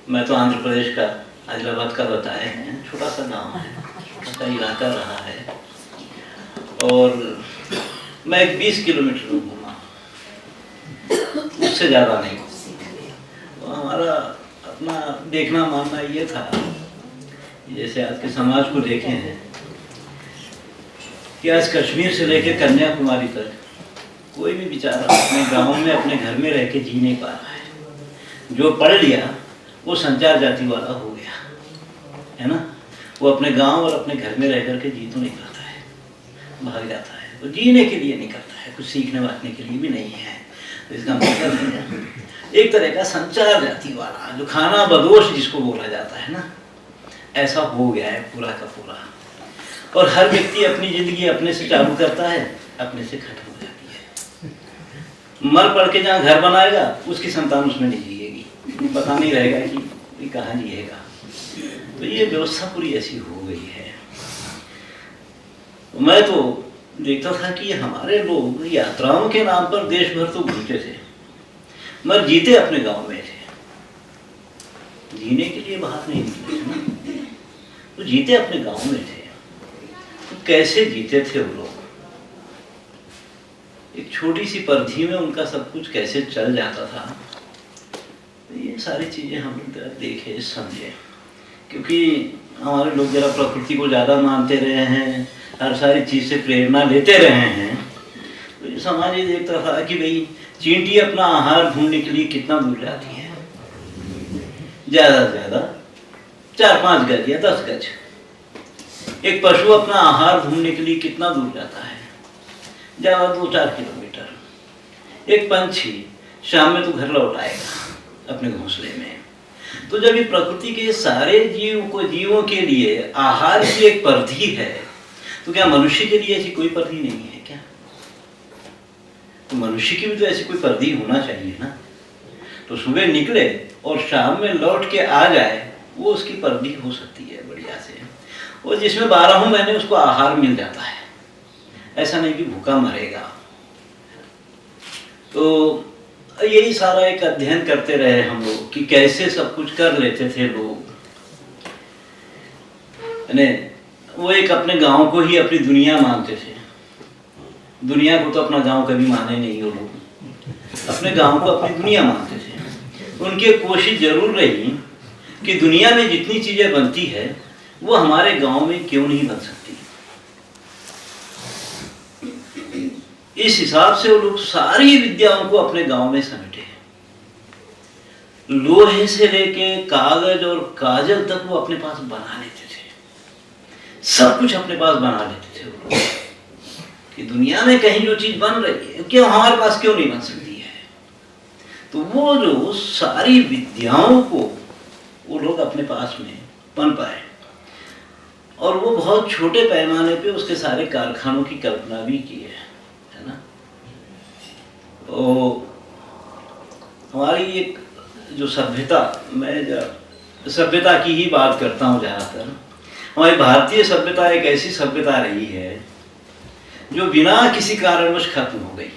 मैं तो आंध्र प्रदेश का आदिलाबाद का बताए हैं, छोटा सा गांव है, छोटा सा इलाका रहा है। और मैं 20 किलोमीटर घूमा, उससे ज़्यादा नहीं। तो हमारा अपना देखना मानना ये था, जैसे आज के समाज को देखे हैं कि आज कश्मीर से लेकर कन्याकुमारी तक कोई भी बेचारा अपने गांव में अपने घर में रह के जी नहीं पा रहा है। जो पढ़ लिया वो संचार जाति वाला हो गया है ना। वो अपने गांव और अपने घर में रह करके जी तो नहीं पाता है, भाग जाता है। वो जीने के लिए नहीं करता है, कुछ सीखने वाखने के लिए भी नहीं है। तो इसका मतलब एक तरह का संचार जाति वाला, जो खाना बदोश जिसको बोला जाता है ना, ऐसा हो गया है पूरा का पूरा। और हर व्यक्ति अपनी जिंदगी अपने से चालू करता है, अपने से खत्म हो जाती है। मर पड़ के जहाँ घर बनाएगा उसकी संतान उसमें नहीं जिएगी, पता नहीं रहेगा कि कहाँ जिएगा। तो ये व्यवस्था पूरी ऐसी हो गई है। मैं तो देखता था कि हमारे लोग यात्राओं के नाम पर देश भर तो घूमते थे, मगर जीते अपने गांव में थे। जीने के लिए बाहर नहीं निकले थे ना, तो जीते अपने गांव में थे। तो कैसे जीते थे वो लोग? एक छोटी सी परिधि में उनका सब कुछ कैसे चल जाता था। तो ये सारी चीजें हम देखे समझे, क्योंकि हमारे लोग जरा प्रकृति को ज़्यादा मानते रहे हैं, हर सारी चीज़ से प्रेरणा लेते रहे हैं। तो ये समाज ये देखता था कि भाई चींटी अपना आहार ढूंढने के लिए कितना दूर जाती है, ज़्यादा से ज़्यादा 4-5 गज या 10 गज। एक पशु अपना आहार ढूंढने के लिए कितना दूर जाता है, ज़्यादा 2-4 किलोमीटर। एक पंछी शाम में तो घर लौट आएगा अपने घोंसले में। तो जब ये प्रकृति के सारे जीवों के लिए आहार की एक परिधि है, तो क्या मनुष्य के लिए ऐसी कोई परिधि नहीं है क्या? तो मनुष्य की भी तो ऐसी कोई परिधि होना चाहिए ना। तो सुबह निकले और शाम में लौट के आ जाए, वो उसकी परिधि हो सकती है बढ़िया से, और जिसमें 12 महीने उसको आहार मिल जाता है। ऐसा नहीं कि भूखा मरेगा। तो यही सारा एक अध्ययन करते रहे हम लोग कि कैसे सब कुछ कर लेते थे लोग। वो एक अपने गांव को ही अपनी दुनिया मानते थे। दुनिया को तो अपना गांव कभी माने नहीं वो लोग, अपने गांव को अपनी दुनिया मानते थे। उनकी कोशिश जरूर रही कि दुनिया में जितनी चीजें बनती है वो हमारे गांव में क्यों नहीं बन सकती। इस हिसाब से वो लोग सारी विद्याओं को अपने गांव में समेटे। लोहे से लेके कागज और काजल तक वो अपने पास बना लेते थे, सब कुछ अपने पास बना लेते थे वो लोग। कि दुनिया में कहीं जो चीज बन रही है क्यों हमारे पास क्यों नहीं बन सकती है। तो वो जो सारी विद्याओं को वो लोग अपने पास में बन पाए, और वो बहुत छोटे पैमाने पे उसके सारे कारखानों की कल्पना भी की है ना। तो हमारी एक जो सभ्यता, मैं सभ्यता की ही बात करता हूँ ज़्यादातर, हमारी भारतीय सभ्यता एक ऐसी सभ्यता रही है जो बिना किसी कारणवश खत्म हो गई।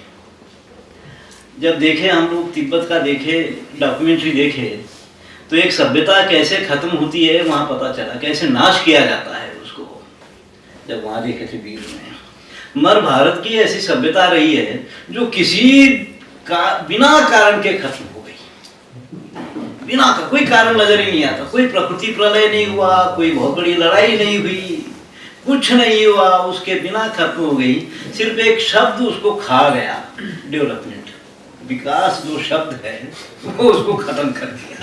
जब देखे हम लोग तिब्बत का देखे डॉक्यूमेंट्री देखे, तो एक सभ्यता कैसे खत्म होती है वहाँ पता चला, कैसे नाश किया जाता है उसको, जब वहाँ देखे थे वीर में। मगर भारत की ऐसी सभ्यता रही है जो बिना कारण के खत्म हो गई। बिना का कोई कारण नजर ही नहीं आता, कोई प्रकृति प्रलय नहीं हुआ, कोई बहुत बड़ी लड़ाई नहीं हुई, कुछ नहीं हुआ, उसके बिना खत्म हो गई। सिर्फ एक शब्द उसको खा गया, डेवलपमेंट, विकास जो शब्द है वो उसको खत्म कर दिया।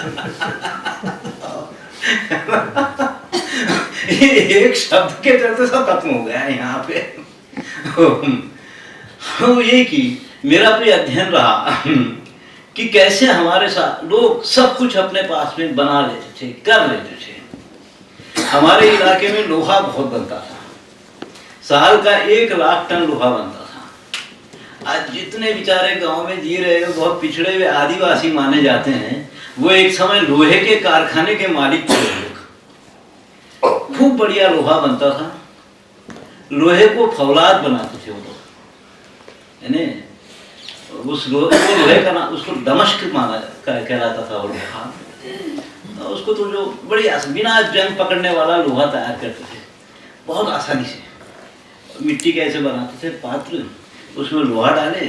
एक शब्द के चलते सब खत्म हो गया यहाँ पे। ये कि मेरा भी अध्ययन रहा कि कैसे हमारे साथ लोग सब कुछ अपने पास में बना लेते थे, कर लेते थे। हमारे इलाके में लोहा बहुत बनता था, साल का 1 लाख टन लोहा बनता था। आज जितने बेचारे गांव में जी रहे हो, बहुत पिछड़े हुए आदिवासी माने जाते हैं, वो एक समय लोहे के कारखाने के मालिक थे लोग। खूब बढ़िया लोहा बनता था, लोहे को फौलाद बनाते थे वो लोग, यानी उस लोहे का नाम उसको दमश्क माना कहलाता था वो लोहा। उसको उसको तो जो बड़ी बिना जंग पकड़ने वाला लोहा तैयार करते थे बहुत आसानी से। मिट्टी कैसे बनाते थे, पात्र, उसमें लोहा डाले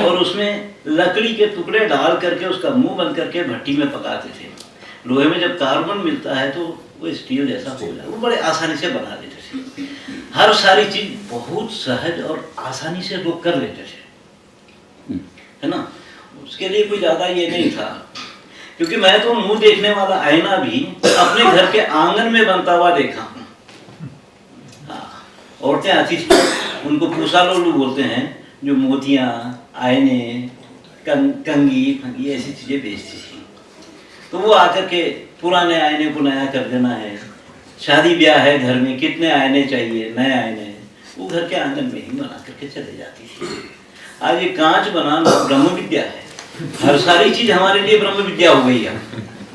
और उसमें लकड़ी के टुकड़े डाल करके उसका मुंह बंद करके भट्टी में पकाते थे। लोहे में जब कार्बन मिलता है तो वो स्टील जैसा हो जाता है, वो बड़े आसानी से बना देते थे। हर सारी चीज बहुत सहज और आसानी से लोग कर लेते थे, है ना। उसके लिए कोई ज्यादा ये नहीं था, क्योंकि मैं तो मुंह देखने वाला आईना भी अपने घर के आंगन में बनता हुआ देखा हूँ। हाँ, औरतें आती थी, उनको पूसा लोलू बोलते हैं, जो मोतियाँ, आईने, कंगी फंगी ऐसी चीजें बेचती थी। तो वो आकर के पुराने आईने को नया कर देना है, शादी ब्याह है घर में, कितने आईने चाहिए, नए आईने, वो घर के आंगन में ही बना करके चले जाती थी। आज ये कांच बनाना ब्रह्म विद्या है, हर सारी चीज हमारे लिए ब्रह्म विद्या हो गई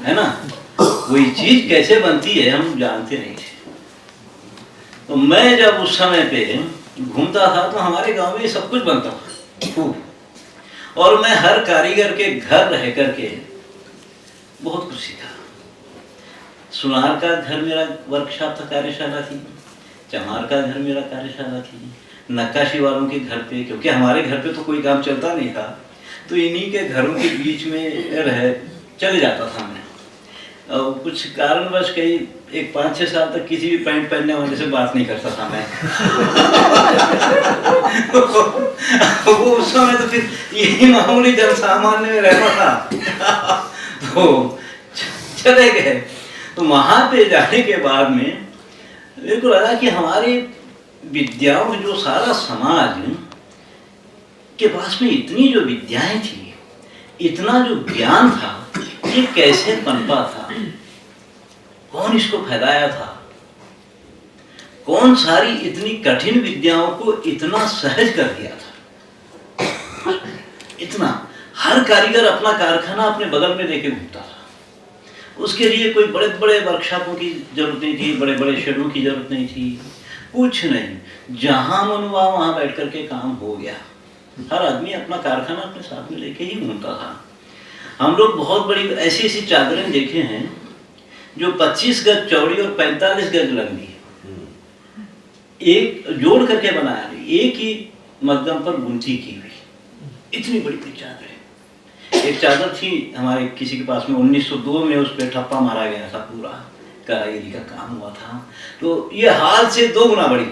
है ना। वही चीज कैसे बनती है हम जानते नहीं थे। तो मैं जब उस समय पे घूमता था तो हमारे गांव में सब कुछ बनता था खूब, और मैं हर कारीगर के घर रह करके बहुत कुछ सीखा। सुनार का घर मेरा वर्कशॉप था, कार्यशाला थी। चमार का घर मेरा कार्यशाला थी। नक्काशी वालों के घर पे, क्योंकि हमारे घर पे तो कोई काम चलता नहीं था, तो इन्हीं के घरों के बीच में रह चले जाता था मैं। और कुछ कारणवश कई एक 5-6 साल तक किसी भी पैंट पहनने वाले से बात नहीं करता था मैं। वो उस समय तो फिर यही मामूली जन सामान्य में रहता था। तो चले गए। तो वहां पे जाने के बाद में मेरे को लगा कि हमारे विद्याओं जो सारा समाज के पास में इतनी जो विद्याएं थी, इतना जो ज्ञान था, ये कैसे पनपा था, कौन इसको फैलाया था, कौन सारी इतनी कठिन विद्याओं को इतना सहज कर दिया था। इतना हर कारीगर अपना कारखाना अपने बगल में लेके घूमता था। उसके लिए कोई बड़े बड़े वर्कशॉपों की जरूरत नहीं थी, बड़े बड़े शेडों की जरूरत नहीं थी, कुछ नहीं। जहां मन हुआ वहां बैठ करके काम हो गया। हर आदमी अपना कारखाना अपने साथ में लेके ही घूमता था। हम लोग बहुत बड़ी ऐसी ऐसी चादरें देखे हैं जो 25 गज चौड़ी और 45 गज लंबी, एक जोड़ करके बनाया, एक ही मध्यम पर बुनती की हुई, इतनी बड़ी बड़ी चादरें। एक चादर थी हमारे किसी के पास में, 1902 में उस पर ठप्पा मारा गया था, पूरा कारीगरी का काम हुआ था। तो ये हाल से 2 गुना बड़ी,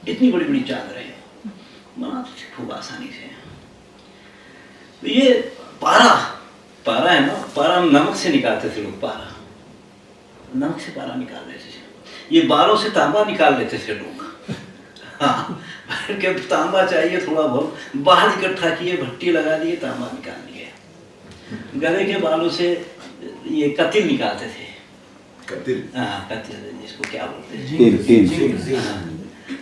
इतनी बड़ी बड़ी चादरें बनाते थे खूब आसानी से। तो ये पारा है ना, पारा नमक से निकालते थे लोग, पारा नमक से पारा निकाल लेते थे। ये बालों से तांबा निकाल लेते थे लोग। हाँ, के तांबा चाहिए थोड़ा बहुत, बाल इकट्ठा किए, भट्टी लगा दिए, तांबा निकाल लिए। गले के बालों से ये कतिल निकालते थे। कतिल? हाँ, कतिल जिसको क्या बोलते हैं,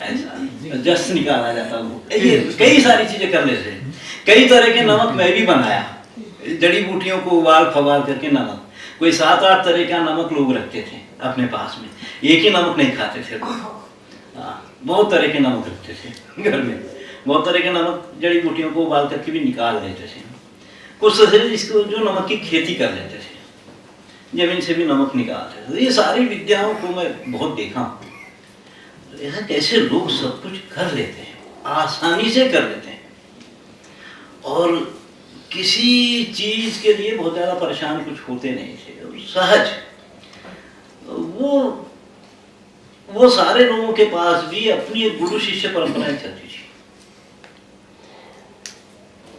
ऐसा जस्ट निकाला जाता वो। ये कई सारी चीजें कर लेते थे। कई तरह के नमक मैं भी बनाया, जड़ी बूटियों को उबाल फवाल करके नमक। कोई 7-8 तरह का नमक लोग रखते थे अपने पास में, एक ही नमक नहीं खाते थे लोग। बहुत तरह के नमक रखते थे घर में, बहुत तरह के नमक जड़ी बूटियों को उबाल करके भी निकाल लेते थे। कुछ इसको जो नमक की खेती कर लेते थे, जमीन से भी नमक निकालते थे। ये सारी विद्याओं को मैं बहुत देखा। ऐसा कैसे लोग सब कुछ कर लेते हैं, आसानी से कर लेते हैं, और किसी चीज के लिए बहुत ज्यादा परेशान कुछ होते नहीं थे, सहज। वो सारे लोगों के पास भी अपनी एक गुरु शिष्य परंपराएं चलती थी,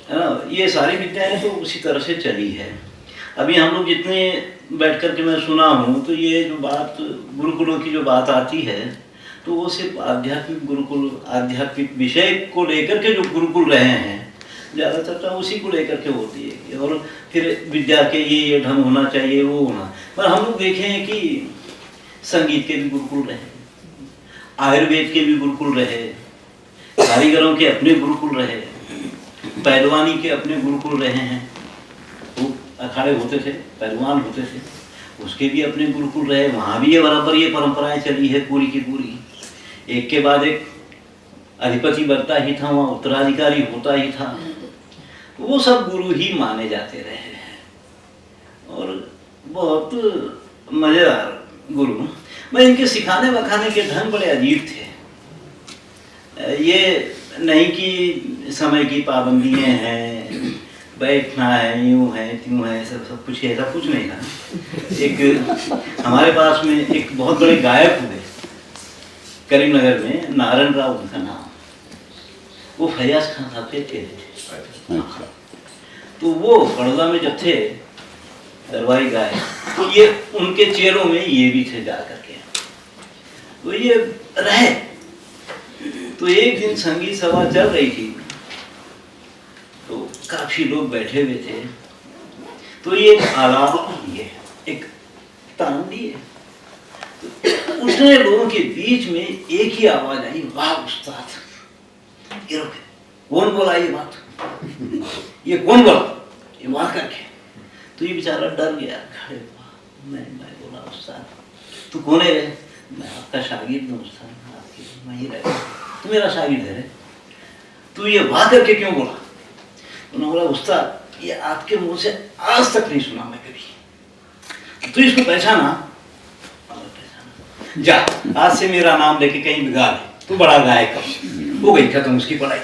है ना। ये सारी विद्याएं तो उसी तरह से चली है। अभी हम लोग जितने बैठ कर के मैं सुना हूँ, तो ये जो बात गुरुकुलों की जो बात आती है, तो वो सिर्फ आध्यात्मिक गुरुकुल, आध्यात्मिक विषय को लेकर के जो गुरुकुल रहे हैं, ज़्यादा चर्चा उसी को लेकर के होती है। और फिर विद्या के ये ढंग होना चाहिए, वो होना। पर हम लोग देखे हैं कि संगीत के भी गुरुकुल रहे, आयुर्वेद के भी गुरुकुल रहे, कारीगरों के अपने गुरुकुल रहे, पहलवानी के अपने गुरुकुल रहे हैं। वो अखाड़े होते थे, पहलवान होते थे, उसके भी अपने गुरुकुल रहे। वहाँ भी ये बराबर ये परंपराएं चली है पूरी की पूरी। एक के बाद एक अधिपति बनता ही था, वहाँ उत्तराधिकारी होता ही था। वो सब गुरु ही माने जाते रहे हैं। और बहुत मजेदार गुरु। मैं इनके सिखाने वखाने के ढंग बड़े अजीब थे। ये नहीं कि समय की पाबंदियाँ हैं, बैठना है, यूँ है त्यों है, सब कुछ ऐसा कुछ नहीं था। एक हमारे पास में एक बहुत बड़े गायक हुए करीमनगर में, नारायण राव उनका नाम, वो फैयाज खान साहब के थे। तो वो बड़ौदा में जब थे दरबारी गाय, तो ये उनके चेलों में ये भी थे जा करके। तो ये रहे। तो एक दिन संगीत सभा चल रही थी, तो काफी लोग बैठे हुए थे। तो ये एक आलाप दिए, एक तान दिए। तो उतने लोगों के बीच में एक ही आवाज आई, वाह उस्ताद। ये रुके, कौन बोला ये बात? ये कौन बोला ये बात करके? तो ये बेचारा डर गया, खड़े हुआ। मैं बोला उस्ताद तू कौन है रे? मैं आपका शागिर्द हूँ उस्ताद, आपकी मैं ही रह, तू मेरा शागिर्द है रे, तू ये बात करके क्यों बोला? उन्होंने बोला उस्ताद ये आपके मुंह से आज तक नहीं सुना मैं कभी, तू इसको पहचाना? जा आज से मेरा नाम लेके कहीं बिगा ले, तू बड़ा गायक हो गई खत्म उसकी पढ़ाई।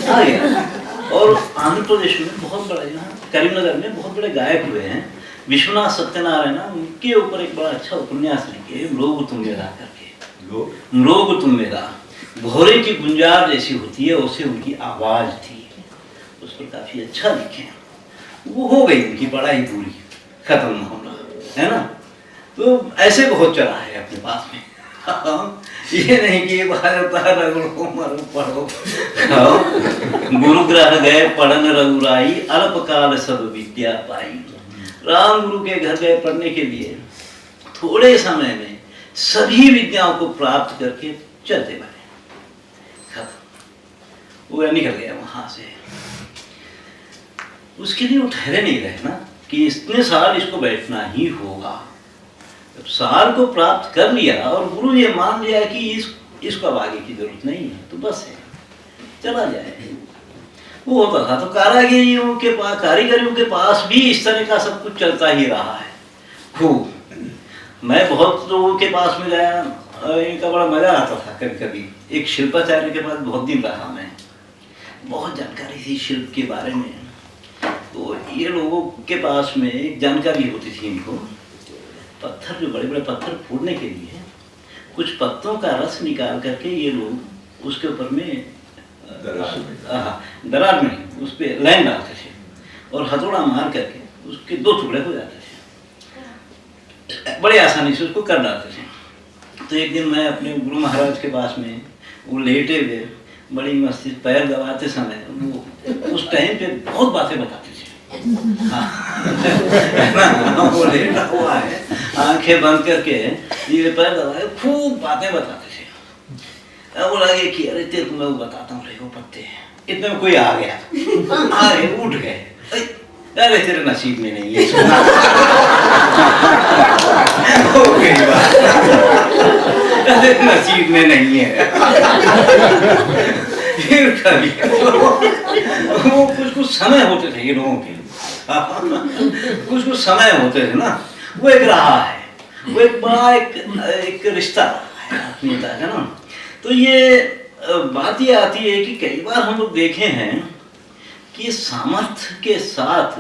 आ गया। और आंध्र प्रदेश में बहुत बड़ा, यहाँ करीमनगर में बहुत बड़े गायक हुए हैं। विश्वनाथ सत्यनारायण, उनके ऊपर एक बड़ा अच्छा उपन्यास लिखे, मृग तुम्बेदा करके। मृग तुम्बेदा घोड़े की गुंजार जैसी होती है, वैसे उनकी आवाज थी, उस पर काफी अच्छा लिखे। वो हो गई उनकी पढ़ाई पूरी, खत्म मामला, है ना। तो ऐसे बहुत चला है अपने पास में। ये नहीं कि रगड़ो मरो पढ़ो। गुरु ग्रह गए पढ़न रघुराई, अल्पकाल सब विद्या पाई। राम गुरु के घर गए पढ़ने के लिए, थोड़े समय में सभी विद्याओं को प्राप्त करके चलते बने, खत्म। वो निकल गया वहां से। उसके लिए वो ठहरे नहीं रहे ना कि इतने साल इसको बैठना ही होगा। जब साल को प्राप्त कर लिया और गुरु ये मान लिया कि इसको अब आगे की जरूरत नहीं है, तो बस है, चला जाए। वो होता था। तो कारीगरियों के पास, कारीगरियों के पास भी इस तरह का सब कुछ चलता ही रहा है खूब। मैं बहुत लोगों के पास में गया, इनका बड़ा मजा आता था कभी कभी। एक शिल्पाचार्य के पास बहुत दिन रहा मैं, बहुत जानकारी थी शिल्प के बारे में। तो ये लोगों के पास में एक जानकारी होती थी इनको, पत्थर, जो बड़े बड़े पत्थर फोड़ने के लिए कुछ पत्तों का रस निकाल करके ये लोग उसके ऊपर में दरार में उस पर लाइन डालते थे और हथौड़ा मार करके उसके दो टुकड़े हो जाते थे, बड़े आसानी से उसको कर डालते थे। तो एक दिन मैं अपने गुरु महाराज के पास में, वो लेटे हुए बड़ी मस्ती, पैर दबाते समय वो उस टाइम पे बहुत बातें बताते थे। वो लेटा हुआ है, आंखें बंद करके ये पैर दबाए, खूब बातें बताते थे। अब लगे कि अरे तेरे को मैं वो बताता हूँ, वो पत्ते इतने में कोई आ गया, अरे उठ गए, अरे तेरे नसीब में नहीं है सुना। हो गई बात, अरे नसीब में नहीं है। फिर कभी वो कुछ समय होते थे ये लोगों के, कुछ समय होते थे ना, वो एक रहा है, वो एक बड़ा एक रिश्ता रहा है आत्मीयता का ना। तो ये बात ये आती है कि कई बार हम लोग देखे हैं कि सामर्थ्य के साथ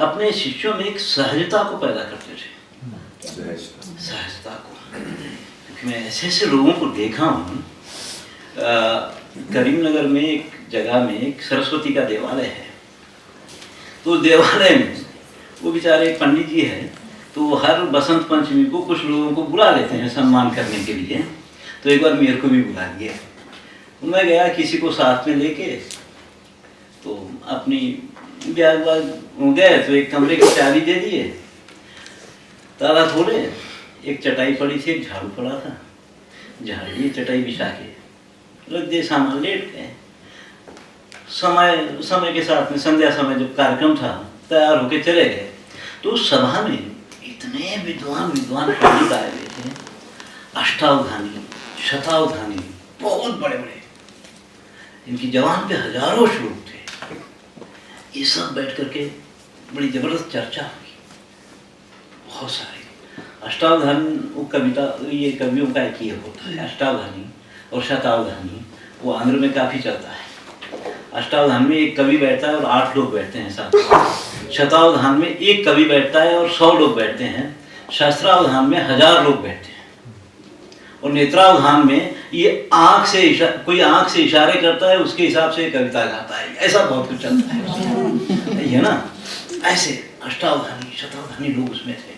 अपने शिष्यों में एक सहजता को पैदा करते थे, सहजता को। क्योंकि मैं ऐसे ऐसे लोगों को देखा हूँ। करीमनगर में एक जगह में एक सरस्वती का देवालय है। तो देवालय में वो बेचारे एक पंडित जी है, तो हर बसंत पंचमी को कुछ लोगों को बुला लेते हैं सम्मान करने के लिए। तो एक बार मेरे को भी बुला दिया। तो मैं गया किसी को साथ में लेके, तो अपनी ब्याह गए तो एक कमरे की चाबी दे दिए, ताला खोले, एक चटाई पड़ी थी, एक झाड़ू पड़ा था, झाड़ लिए चटाई बिछा के रख दिए, सामान लेट गए। समय के साथ में संध्या समय जब कार्यक्रम था, तैयार होके चले गए। तो उस सभा में इतने विद्वान पंडित आए हुए थे, अष्टावधानी, शतावधानी, बहुत बड़े बड़े, इनकी जवान पे हजारों श्लोक थे। ये सब बैठ करके बड़ी जबरदस्त चर्चा हुई, बहुत सारी अष्टावधानी वो कविता, ये कवियों का एक ही होता है अष्टावधानी और शतावधानी, वो आंध्र में काफ़ी चलता है। अष्टावधान में एक कवि बैठता है और 8 लोग बैठते हैं साथ। शतावधान में एक कवि बैठता है और 100 लोग बैठते हैं। सहस्त्रावधान में 1000 लोग बैठते हैं। और नेत्रावधान में ये कोई आंख से इशारे करता है, उसके हिसाब से कविता गाता है। ऐसा बहुत कुछ चलता है, ये ना। ऐसे अष्टावधानी शतावधानी लोग उसमें थे,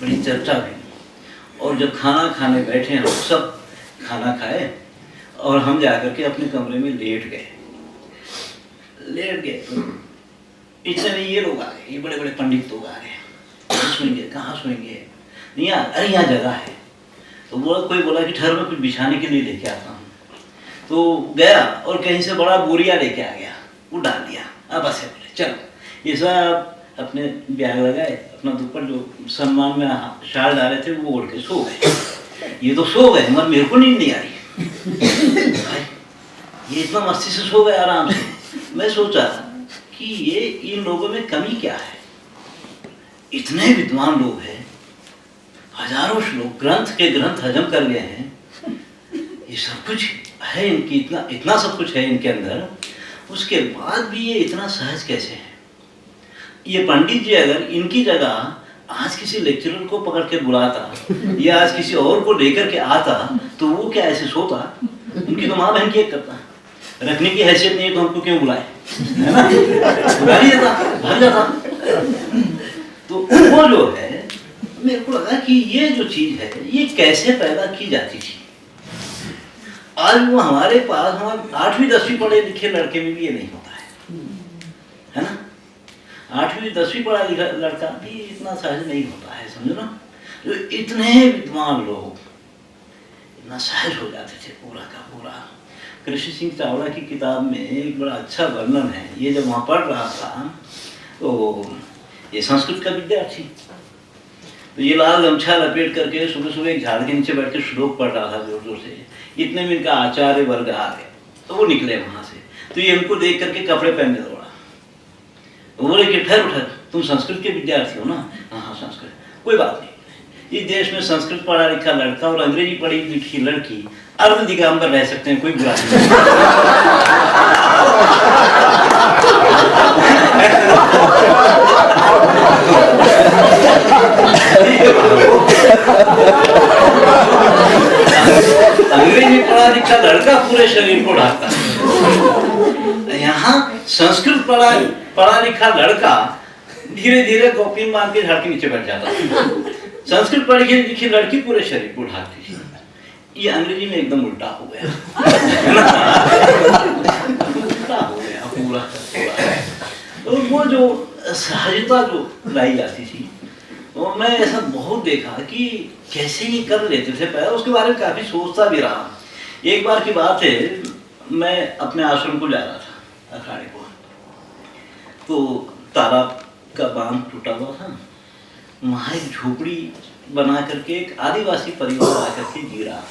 बड़ी चर्चा भी। और जब खाना खाने बैठे हम सब खाना खाए और हम जाकर के अपने कमरे में लेट गए तो इतने में ये लोग आ गए, ये बड़े बड़े पंडित लोग आ गए। सोएंगे कहाँ सोएंगे, नहीं यार, अरे यहाँ जगह है। तो कोई बोला कि ठहर में कुछ बिछाने के लिए लेके आता हूँ। तो गया और कहीं से बड़ा बोरिया लेके आ गया, वो डाल दिया। अब बस है, बोले चलो ये सब अपने बैग लगाए, अपना दुपट्टा जो सम्मान में शाल डाले थे वो ओढ़ के सो गए। ये तो सो गए मगर मेरे को नींद नहीं आ रही। भाई ये इतना मस्ती से सो गए आराम से। मैं सोचा कि ये इन लोगों में कमी क्या है, इतने विद्वान लोग हैं, हजारों श्लोक ग्रंथ के ग्रंथ हजम कर गए हैं, ये सब कुछ है इनकी, इतना सब कुछ है इनके अंदर, उसके बाद भी ये इतना सहज कैसे है। ये पंडित जी अगर इनकी जगह आज किसी लेक्चरर को पकड़ के बुलाता या आज किसी और को लेकर के आता तो वो क्या ऐसे सोता? उनकी तो माँ बहन की एक करता, रखने की हैसियत नहीं है तो हमको क्यों बुलाए, है ना? बुला ही देता, भाग जाता। तो वो जो है, मेरे को लगा कि ये जो चीज है ये कैसे पैदा की जाती थी। आज वो हमारे पास, हमारे 8वीं 10वीं पढ़े लिखे लड़के में भी ये नहीं होता है ना? 8वीं 10वीं पढ़ा लिखा लड़का भी इतना सहज नहीं होता है, समझो ना। जो इतने विद्वान लोग इतना सहज हो जाते थे पूरा का पूरा। कृष्ण सिंह चावला की किताब में एक बड़ा अच्छा वर्णन है। ये जब वहाँ पढ़ रहा था तो ये संस्कृत का विद्यार्थी, तो ये लाल गमछा लपेट करके सुबह सुबह एक झाड़ के नीचे बैठ के श्लोक पढ़ रहा था जोर जोर से। इतने में इनका आचार्य वर्ग आ गए, तो वो निकले वहाँ से। तो ये इनको देख करके कपड़े पहनने दौड़ा। वो बोले कि ठहर उठर, तुम संस्कृत के विद्यार्थी हो ना? हाँ संस्कृत, कोई बात नहीं। इस देश में संस्कृत पढ़ा लिखा लड़का और अंग्रेजी पढ़ी लिखी लड़की अर्ध दिगंबर रह सकते हैं, कोई बुरा नहीं। अंग्रेजी पढ़ा लिखा लड़का पूरे शरीर को ढाकता है, यहाँ संस्कृत पढ़ा लिखा लड़का धीरे धीरे कॉपी मार के झाड़ के नीचे बैठ जाता है। संस्कृत पढ़ी लिखी लड़की पूरे शरीर को ढाकती है। ये अंग्रेजी में एकदम उल्टा हो गया, उल्टा हो गया पूरा। तो वो जो सहजता जो लाई जाती थी, तो मैं ऐसा बहुत देखा कि कैसे ये कर लेते थे पैदा। उसके बारे में काफी सोचता भी रहा। एक बार की बात है, मैं अपने आश्रम को जा रहा था अखाड़े को, तो तालाब का बांध टूटा हुआ था, वहाँ एक झोपड़ी बना करके एक आदिवासी परिवार आकर के जी रहा था।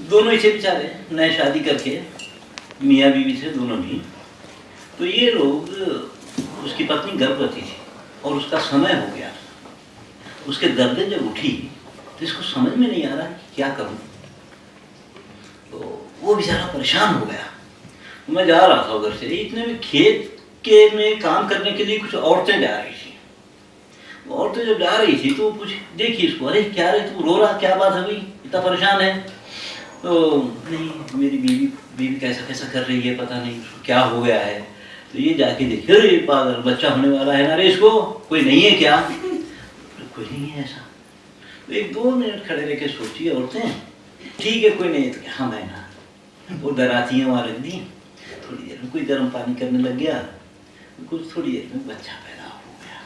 दोनों इसे बेचारे नए शादी करके मियाँ बीवी थे दोनों भी। तो ये लोग, उसकी पत्नी गर्भवती थी और उसका समय हो गया। उसके गर्दन जब उठी तो इसको समझ में नहीं आ रहा कि क्या करूं। तो वो बेचारा परेशान हो गया। मैं जा रहा था उधर से, इतने में खेत के में काम करने के लिए कुछ औरतें जा रही थी। औरतें जब जा रही थी तो कुछ देखी इसको, अरे क्या रे तू रो रहा, क्या बात है भाई, इतना परेशान है? तो नहीं, मेरी बीवी कैसा कैसा कर रही है, पता नहीं क्या हो गया है। तो ये जाके देखी, अरे पागल, बच्चा होने वाला है ना रे इसको, कोई नहीं है क्या? कोई नहीं है ऐसा। तो 1-2 मिनट खड़े रह के सोची औरतें, ठीक है कोई नहीं, तो हाँ मैं ना, वो डराती हैं वहाँ रख दी। थोड़ी देर में कोई गर्म पानी करने लग गया, कुछ थोड़ी देर में बच्चा पैदा हो गया।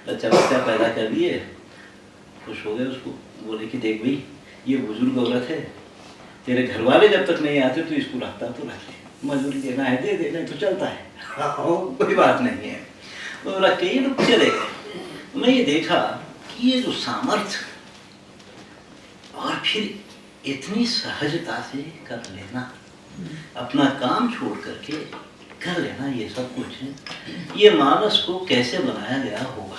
बच्चा पैदा कर दिए, खुश हो गए। उसको बोले कि देख भाई, ये बुजुर्ग औरत है, तेरे घर वाले जब तक नहीं आते तो इसको रखता तो रख ले, मजदूरी देना है दे देना तो चलता है, कोई बात नहीं है। तो रख के ये लोग चले गए। मैं ये देखा कि ये जो सामर्थ्य और फिर इतनी सहजता से कर लेना, अपना काम छोड़ करके कर लेना ये सब कुछ, ये मानस को कैसे बनाया गया होगा,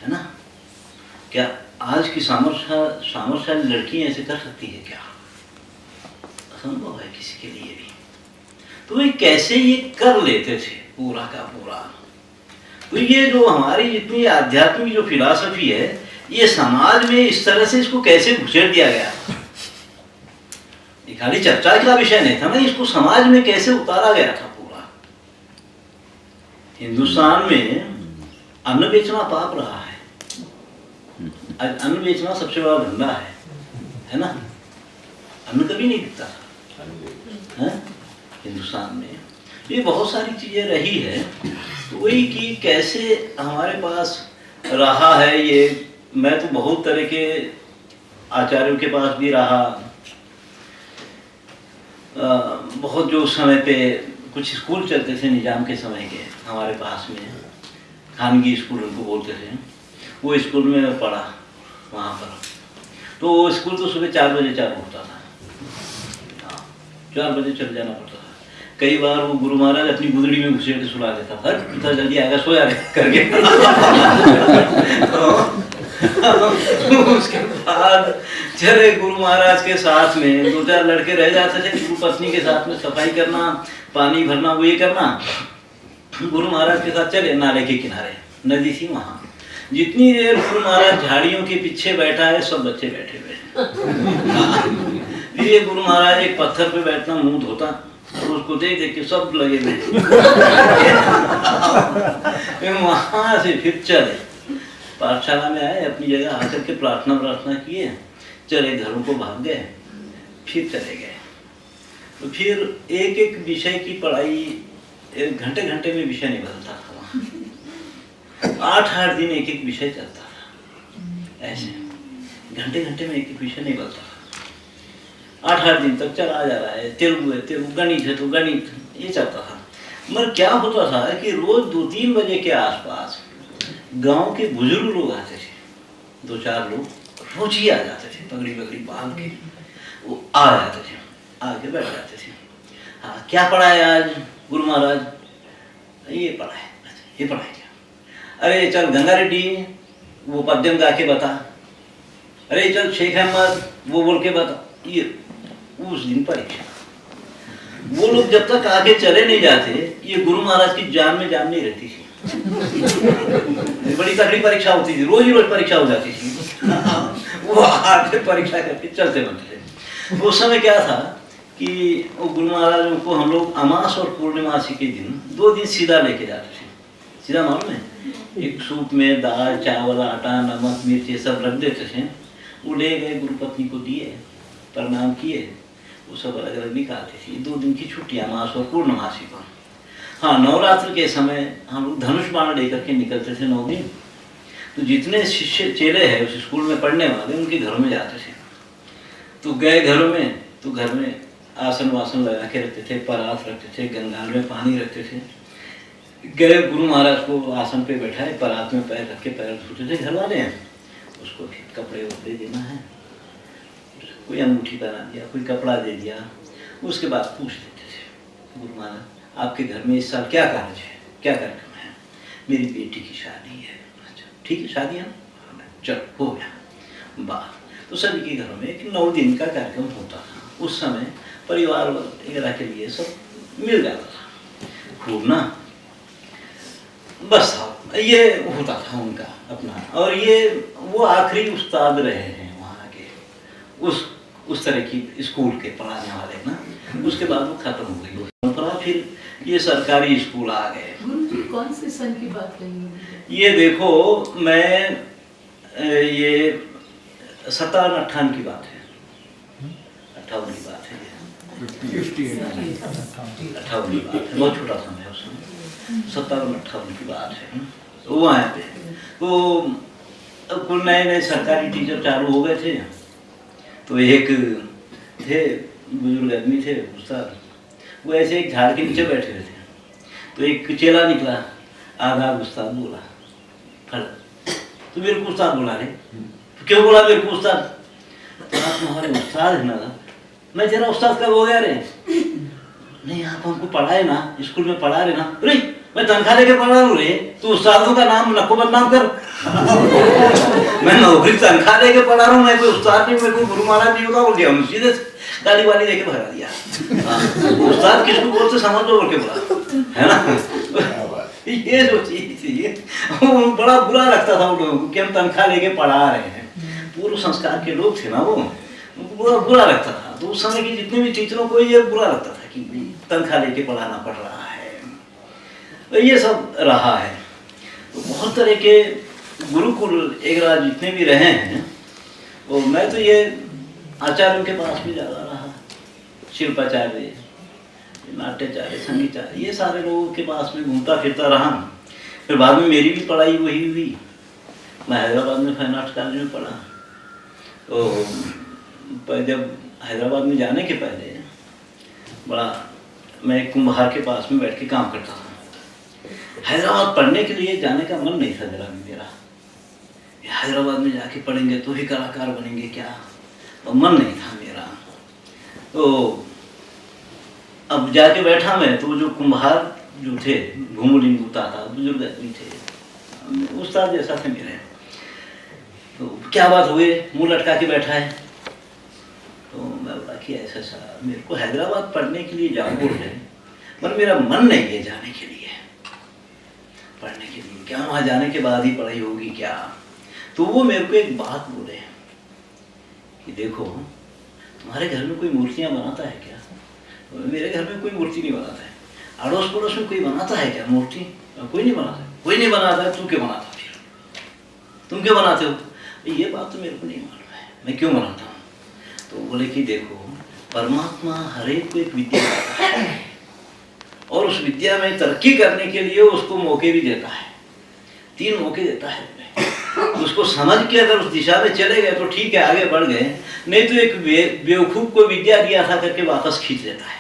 है ना? क्या आज की सामर्थ्यशाली लड़की ऐसे कर सकती है क्या? असंभव है किसी के लिए भी। तो ये कैसे ये कर लेते थे पूरा का पूरा। तो ये जो हमारी जितनी आध्यात्मिक जो फिलॉसफी है, ये समाज में इस तरह से इसको कैसे घुसेड़ दिया गया। ये खाली चर्चा का विषय नहीं था ना, इसको समाज में कैसे उतारा गया था पूरा। हिंदुस्तान में अन्न बेचना पाप रहा है। आज अन्न बेचना सबसे बड़ा धंधा है ना? अन्न कभी नहीं बिकता था हिंदुस्तान में। ये बहुत सारी चीजें रही है, तो वही कि कैसे हमारे पास रहा है ये। मैं तो बहुत तरह के आचार्यों के पास भी रहा, बहुत जो उस समय पे कुछ स्कूल चलते थे निजाम के समय के हमारे पास में, खानगी स्कूल उनको बोलते थे, वो स्कूल में मैं पढ़ा वहाँ पर। तो वो स्कूल तो सुबह 4 बजे चालू होता था, 4 बजे चल जाना पड़ता था। कई बार वो गुरु महाराज अपनी गुदड़ी में घुसेड़ के सुला देता था, इतना जल्दी आएगा सो जाएगा करके। उसके बाद चले गुरु महाराज के साथ में 2-4 लड़के रह जाते थे, गुरु पत्नी के साथ में सफाई करना, पानी भरना, वो ये करना। गुरु महाराज के साथ चले नाले के किनारे, नदी थी वहाँ। जितनी देर गुरु महाराज झाड़ियों के पीछे बैठा है, सब बच्चे बैठे हुए। फिर ये गुरु महाराज एक पत्थर पे बैठना, मुंह धोता, और उसको देख देख के सब लगे बैठे। वहां से फिर चले पाठशाला में आए, अपनी जगह आकर के प्रार्थना किए, चले घरों को भाग गए, फिर चले गए। तो फिर एक एक विषय की पढ़ाई, घंटे घंटे में विषय नहीं बदलता था। 8-8 दिन एक एक विषय चलता था, ऐसे घंटे घंटे में एक एक विषय नहीं बदलता था। 8-8 दिन तक चला जा रहा है। तेलुगु है तेलुगु, गणित है तो गणित, ये चलता था। मगर क्या होता था कि रोज 2-3 बजे के आसपास गांव के बुजुर्ग लोग आते थे, 2-4 लोग रोज ही आ जाते थे, पगड़ी पगड़ी बांध के वो आ जाते थे, आके बैठ जाते थे। हाँ, क्या पढ़ा है आज गुरु महाराज? ये पढ़ा है। ये पढ़ा है क्या? अरे चल गंगा रेड्डी वो पद्यम गा के बता। अरे चल शेख अहमद वो बोल के बता। ये उस दिन परीक्षा। वो लोग जब तक आगे चले नहीं जाते, ये गुरु महाराज की जान में जान नहीं रहती थी। बड़ी तगड़ी परीक्षा होती थी, रोज ही रोज परीक्षा हो जाती थी। वो आगे परीक्षा करके चलते बनते थे। उस समय क्या था कि वो गुरु महाराज को हम लोग अमास और पूर्णिमासी के दिन 2 दिन सीधा लेके जाते थे। सीधा मालूम है, एक सूप में दाल चावल आटा नमक मिर्च ये सब रख देते थे। वो ले गए, गुरु पत्नी को दिए, प्रणाम किए, वो सब अलग अलग निकालते थे। 2 दिन की छुट्टी अमास और पूर्णमासी को। हाँ, नवरात्र के समय हम लोग धनुष बाण लेकर के निकलते थे 9 दिन। तो जितने शिष्य चेले हैं उस स्कूल में पढ़ने वाले, उनके घरों में जाते थे। तो गए घरों में, तो घर में आसन वासन लगा के रखते थे, परात रखते थे, गंगा में पानी रखते थे। गए गुरु महाराज को आसन पे बैठाए, परात में पैर रख के पैर धोते थे। घर वाले हैं, उसको कपड़े वपड़े देना है, कोई अंगूठी पहना दिया, कोई कपड़ा दे दिया। उसके बाद पूछ लेते थे, गुरु महाराज आपके घर में इस साल क्या कार्य है, क्या कार्यक्रम है? मेरी बेटी की शादी है। अच्छा ठीक है, शादी है ना, चलो हो गया बात। तो सभी के घरों में एक 9 दिन का कार्यक्रम होता था। उस समय परिवार वगैरह के लिए सब मिल जाता था खूब ना, बस ये होता था उनका अपना। और ये वो आखिरी उस्ताद रहे हैं वहाँ के, उस तरह की स्कूल के पढ़ाने वाले ना। उसके बाद वो खत्म हो गई परंपरा। फिर ये सरकारी स्कूल आ गए। कौन से सन की बात कही? ये देखो, मैं ये 57-58 की बात है, 58 की बात है, 58 की बात है, बहुत छोटा समय है उस समय, 57-58 की बात है। तो वहाँ पे तो कुछ नए सरकारी टीचर चालू हो गए थे। तो एक थे बुजुर्ग आदमी थे उस्ताद, वो ऐसे एक झाड़ के नीचे बैठे हुए थे। तो एक चेला निकला, आधा उस्ताद बोला, तो मेरे को उस्ताद बोला रे, तो क्यों बोला मेरे को उस्ताद? तो आप हमारे उस्ताद है ना, मैं तेरा उस्ताद कब हो गया रे? नहीं आप हमको पढ़ाए ना, स्कूल में पढ़ा रहे ना। अरे मैं तनख्वाह लेके पढ़ा रहा हूँ रे, तू उस्तादों का नाम नको बदनाम कर। मैं नौकरी तनख्वाह लेके पढ़ा रहा हूँ, मैं कोई उस्ताद नहीं, मैं कोई गुरु महाराज नहीं होगा बोल दिया। हम सीधे गाली वाली लेके भगा दिया। उस्ताद किसको बोलते समझ लो बोल के बोला, है ना। ये जो चीज थी वो बड़ा बुरा लगता था उन लोगों को कि हम तनख्वाह लेके पढ़ा रहे हैं। पूर्व संस्कार के लोग थे ना वो, उनको बुरा लगता था। तो उस समय की जितने भी टीचरों को ये बुरा लगता था कि तनख्वाह लेके पढ़ाना पड़ रहा है। तो ये सब रहा है। तो बहुत तरह के गुरुकुल एक जितने भी रहे हैं, वो मैं तो ये आचार्यों के पास भी ज़्यादा रहा, शिल्पाचार्य, नाट्याचार्य, संगीताचार्य, ये सारे लोगों के पास में घूमता फिरता रहा। फिर बाद में मेरी भी पढ़ाई वही हुई। मैं हैदराबाद में फाइन आर्ट्स कॉलेज में पढ़ा। तो जब हैदराबाद में जाने के पहले बड़ा मैं कुम्हार के पास में बैठ के काम करता था। हैदराबाद पढ़ने के लिए जाने का मन नहीं था जरा भी मेरा। हैदराबाद में जाके पढ़ेंगे तो ही कलाकार बनेंगे क्या, तो मन नहीं था मेरा। तो अब जाके बैठा मैं, तो जो कुम्हार जो थे, घुमुलिंग था, बुजुर्ग आदमी थे, उस्ताद जैसा थे मेरे। तो क्या बात हुई, मुंह लटका के बैठा है। तो मैं बोला कि ऐसा साहब मेरे को हैदराबाद पढ़ने के लिए जाओ बोल रहे, पर मेरा मन नहीं है जाने के लिए, पढ़ने के लिए। क्या वहाँ जाने के बाद ही पढ़ाई होगी क्या? तो वो मेरे को एक बात बोले कि देखो तुम्हारे घर में कोई मूर्तियाँ बनाता है क्या? तो मेरे घर में कोई मूर्ति नहीं बनाता है। अड़ोस पड़ोस में कोई बनाता है क्या मूर्ति? कोई नहीं बनाता। कोई नहीं बनाता है, तू क्यों बनाता? फिर तुम क्यों बनाते हो? ये बात तो मेरे को नहीं मालूम है, मैं क्यों बनाता हूँ। तो बोले कि देखो परमात्मा हर एक को एक विद्या देता है और उस विद्या में तरक्की करने के लिए उसको मौके भी देता है। 3 मौके देता है। उसको समझ के अगर उस दिशा में चले गए तो ठीक है, आगे बढ़ गए, नहीं तो एक बेवकूफ को विद्या दिया था करके वापस खींच लेता है।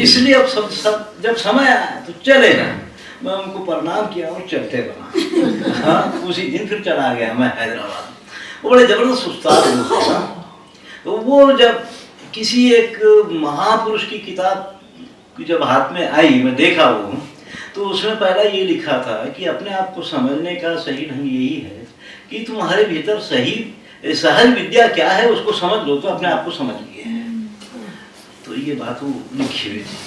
इसलिए अब सब जब समय आया तो चले जाए। मैं उनको प्रणाम किया और चलते बना। हाँ, उसी दिन फिर चला गया मैं हैदराबाद। वो बड़े जबरदस्त उस्ताद था। तो वो जब किसी एक महापुरुष की किताब जब हाथ में आई, मैं देखा वो, तो उसमें पहला ये लिखा था कि अपने आप को समझने का सही ढंग यही है कि तुम्हारे भीतर सही सहज विद्या क्या है उसको समझ लो तो अपने आप को समझ लिए। तो ये बात वो लिखी हुई थी।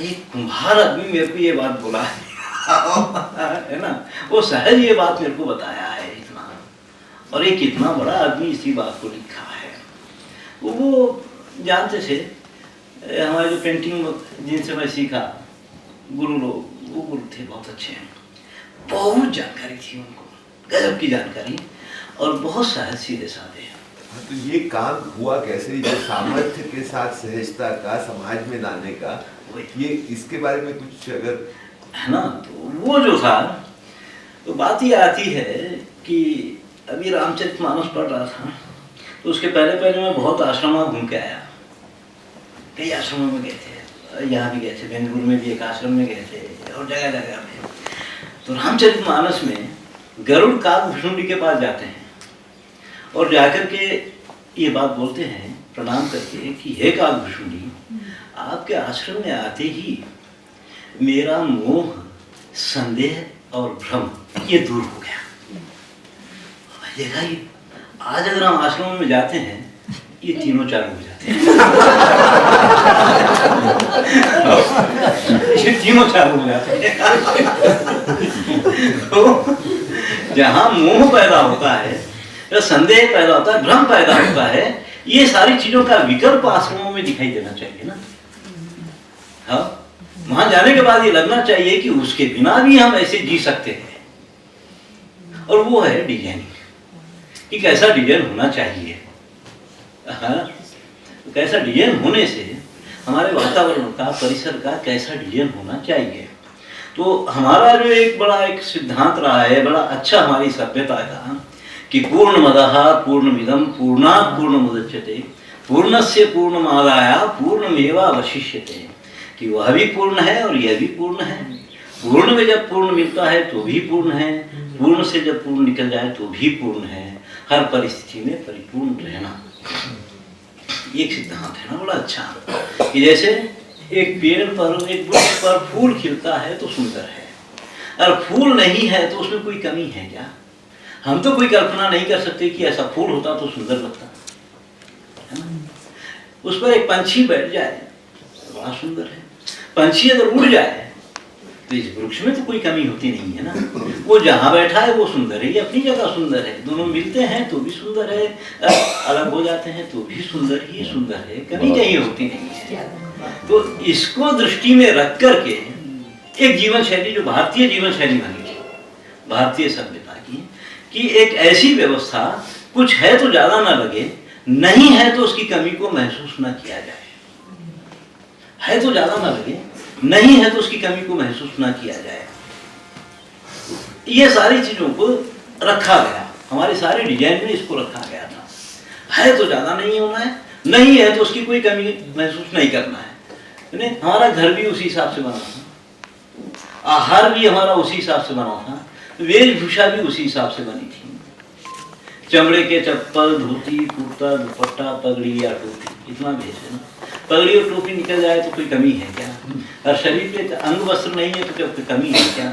एक कुम्हार आदमी मेरे को ये बात बोला है ना, वो सहज ये बात मेरे को बताया है इतना, और एक इतना बड़ा आदमी इसी बात को लिखा है। वो जानते थे, हमारे जो पेंटिंग जिनसे मैं सीखा गुरु लोग, वो गुरु थे, बहुत अच्छे हैं, बहुत जानकारी थी उनको, गजब की जानकारी, और बहुत सहज सीधे साधे। तो ये काम हुआ कैसे, जो सामर्थ्य के साथ सहजता का समाज में लाने का, ये इसके बारे में कुछ अगर है ना। तो वो जो था, तो बात ये आती है कि अभी रामचरितमानस पढ़ रहा था, तो उसके पहले मैं बहुत आश्रम घूम के आया, कई आश्रमों में गए थे, यहाँ भी गए थे, बेंगलुरु में भी एक आश्रम में गए थे, और जगह जगह में। तो रामचरितमानस में गरुड़ काकभुषुंडी के पास जाते हैं और जाकर के ये बात बोलते हैं प्रणाम करके कि हे काकभुषुंडी, आपके आश्रम में आते ही मेरा मोह, संदेह और भ्रम ये दूर हो गया। देखा ये आज अगर हम आश्रम में जाते हैं ये तीनों चालू हो जाते हैं। ये तीनों चालू हो जाते हैं। तो जहाँ मोह पैदा होता है, संदेह पैदा होता है, भ्रम पैदा होता है, ये सारी चीजों का विकल्प आश्रमों में दिखाई देना चाहिए ना। हाँ, वहां जाने के बाद ये लगना चाहिए कि उसके बिना भी हम ऐसे जी सकते हैं। और वो है डिजाइनिंग, कि कैसा डिजाइन होना चाहिए। हाँ, कैसा डिजाइन होने से हमारे वातावरण का, परिसर का कैसा डिजाइन होना चाहिए। तो हमारा जो एक सिद्धांत रहा है, बड़ा अच्छा हमारी सभ्यता का, कि पूर्णमदः पूर्णमिदं पूर्णात् पूर्णमुदच्यते पूर्णस्य पूर्णमादाय पूर्णमेवावशिष्यते, कि वह भी पूर्ण है और यह भी पूर्ण है। पूर्ण में जब पूर्ण मिलता है तो भी पूर्ण है, पूर्ण से जब पूर्ण निकल जाए तो भी पूर्ण है। हर परिस्थिति में परिपूर्ण रहना। एक सिद्धांत है ना बड़ा अच्छा, कि जैसे एक पेड़ पर, एक वृक्ष पर फूल खिलता है तो सुंदर है, और फूल नहीं है तो उसमें कोई कमी है क्या? हम तो कोई कल्पना नहीं कर सकते कि ऐसा फूल होता तो सुंदर लगता है ना। उस पर एक पंछी बैठ जाए बड़ा सुंदर है, पंछी अगर उड़ जाए तो इस वृक्ष में तो कोई कमी होती नहीं है ना। वो जहाँ बैठा है वो सुंदर है, ये अपनी जगह सुंदर है, दोनों मिलते हैं तो भी सुंदर है, अलग हो जाते हैं तो भी सुंदर ही सुंदर है, कमी कहीं होती नहीं है। तो इसको दृष्टि में रख करके एक जीवन शैली, जो भारतीय जीवन शैली बनी थी भारतीय सभ्यता की, कि एक ऐसी व्यवस्था, कुछ है तो ज्यादा ना लगे, नहीं है तो उसकी कमी को महसूस ना किया जाए, है तो ज्यादा ना लगे, नहीं है तो उसकी कमी को महसूस ना किया जाए। ये सारी चीजों को रखा गया, हमारे सारे डिजाइन में इसको रखा गया था। है तो ज्यादा नहीं होना है, नहीं है तो उसकी कोई कमी महसूस नहीं करना है। हमारा घर भी उसी हिसाब से बना था, आहार भी हमारा उसी हिसाब से बना था, वेशभूषा भी उसी हिसाब से बनी थी। चमड़े के चप्पल, धोती, कुर्ता, दुपट्टा, पगड़ी या टोपी, इतना भेष है ना। पगड़ी और टोपी निकल जाए तो कोई कमी है क्या? और शरीर पे अंग वस्त्र नहीं है तो क्या कोई कमी है क्या?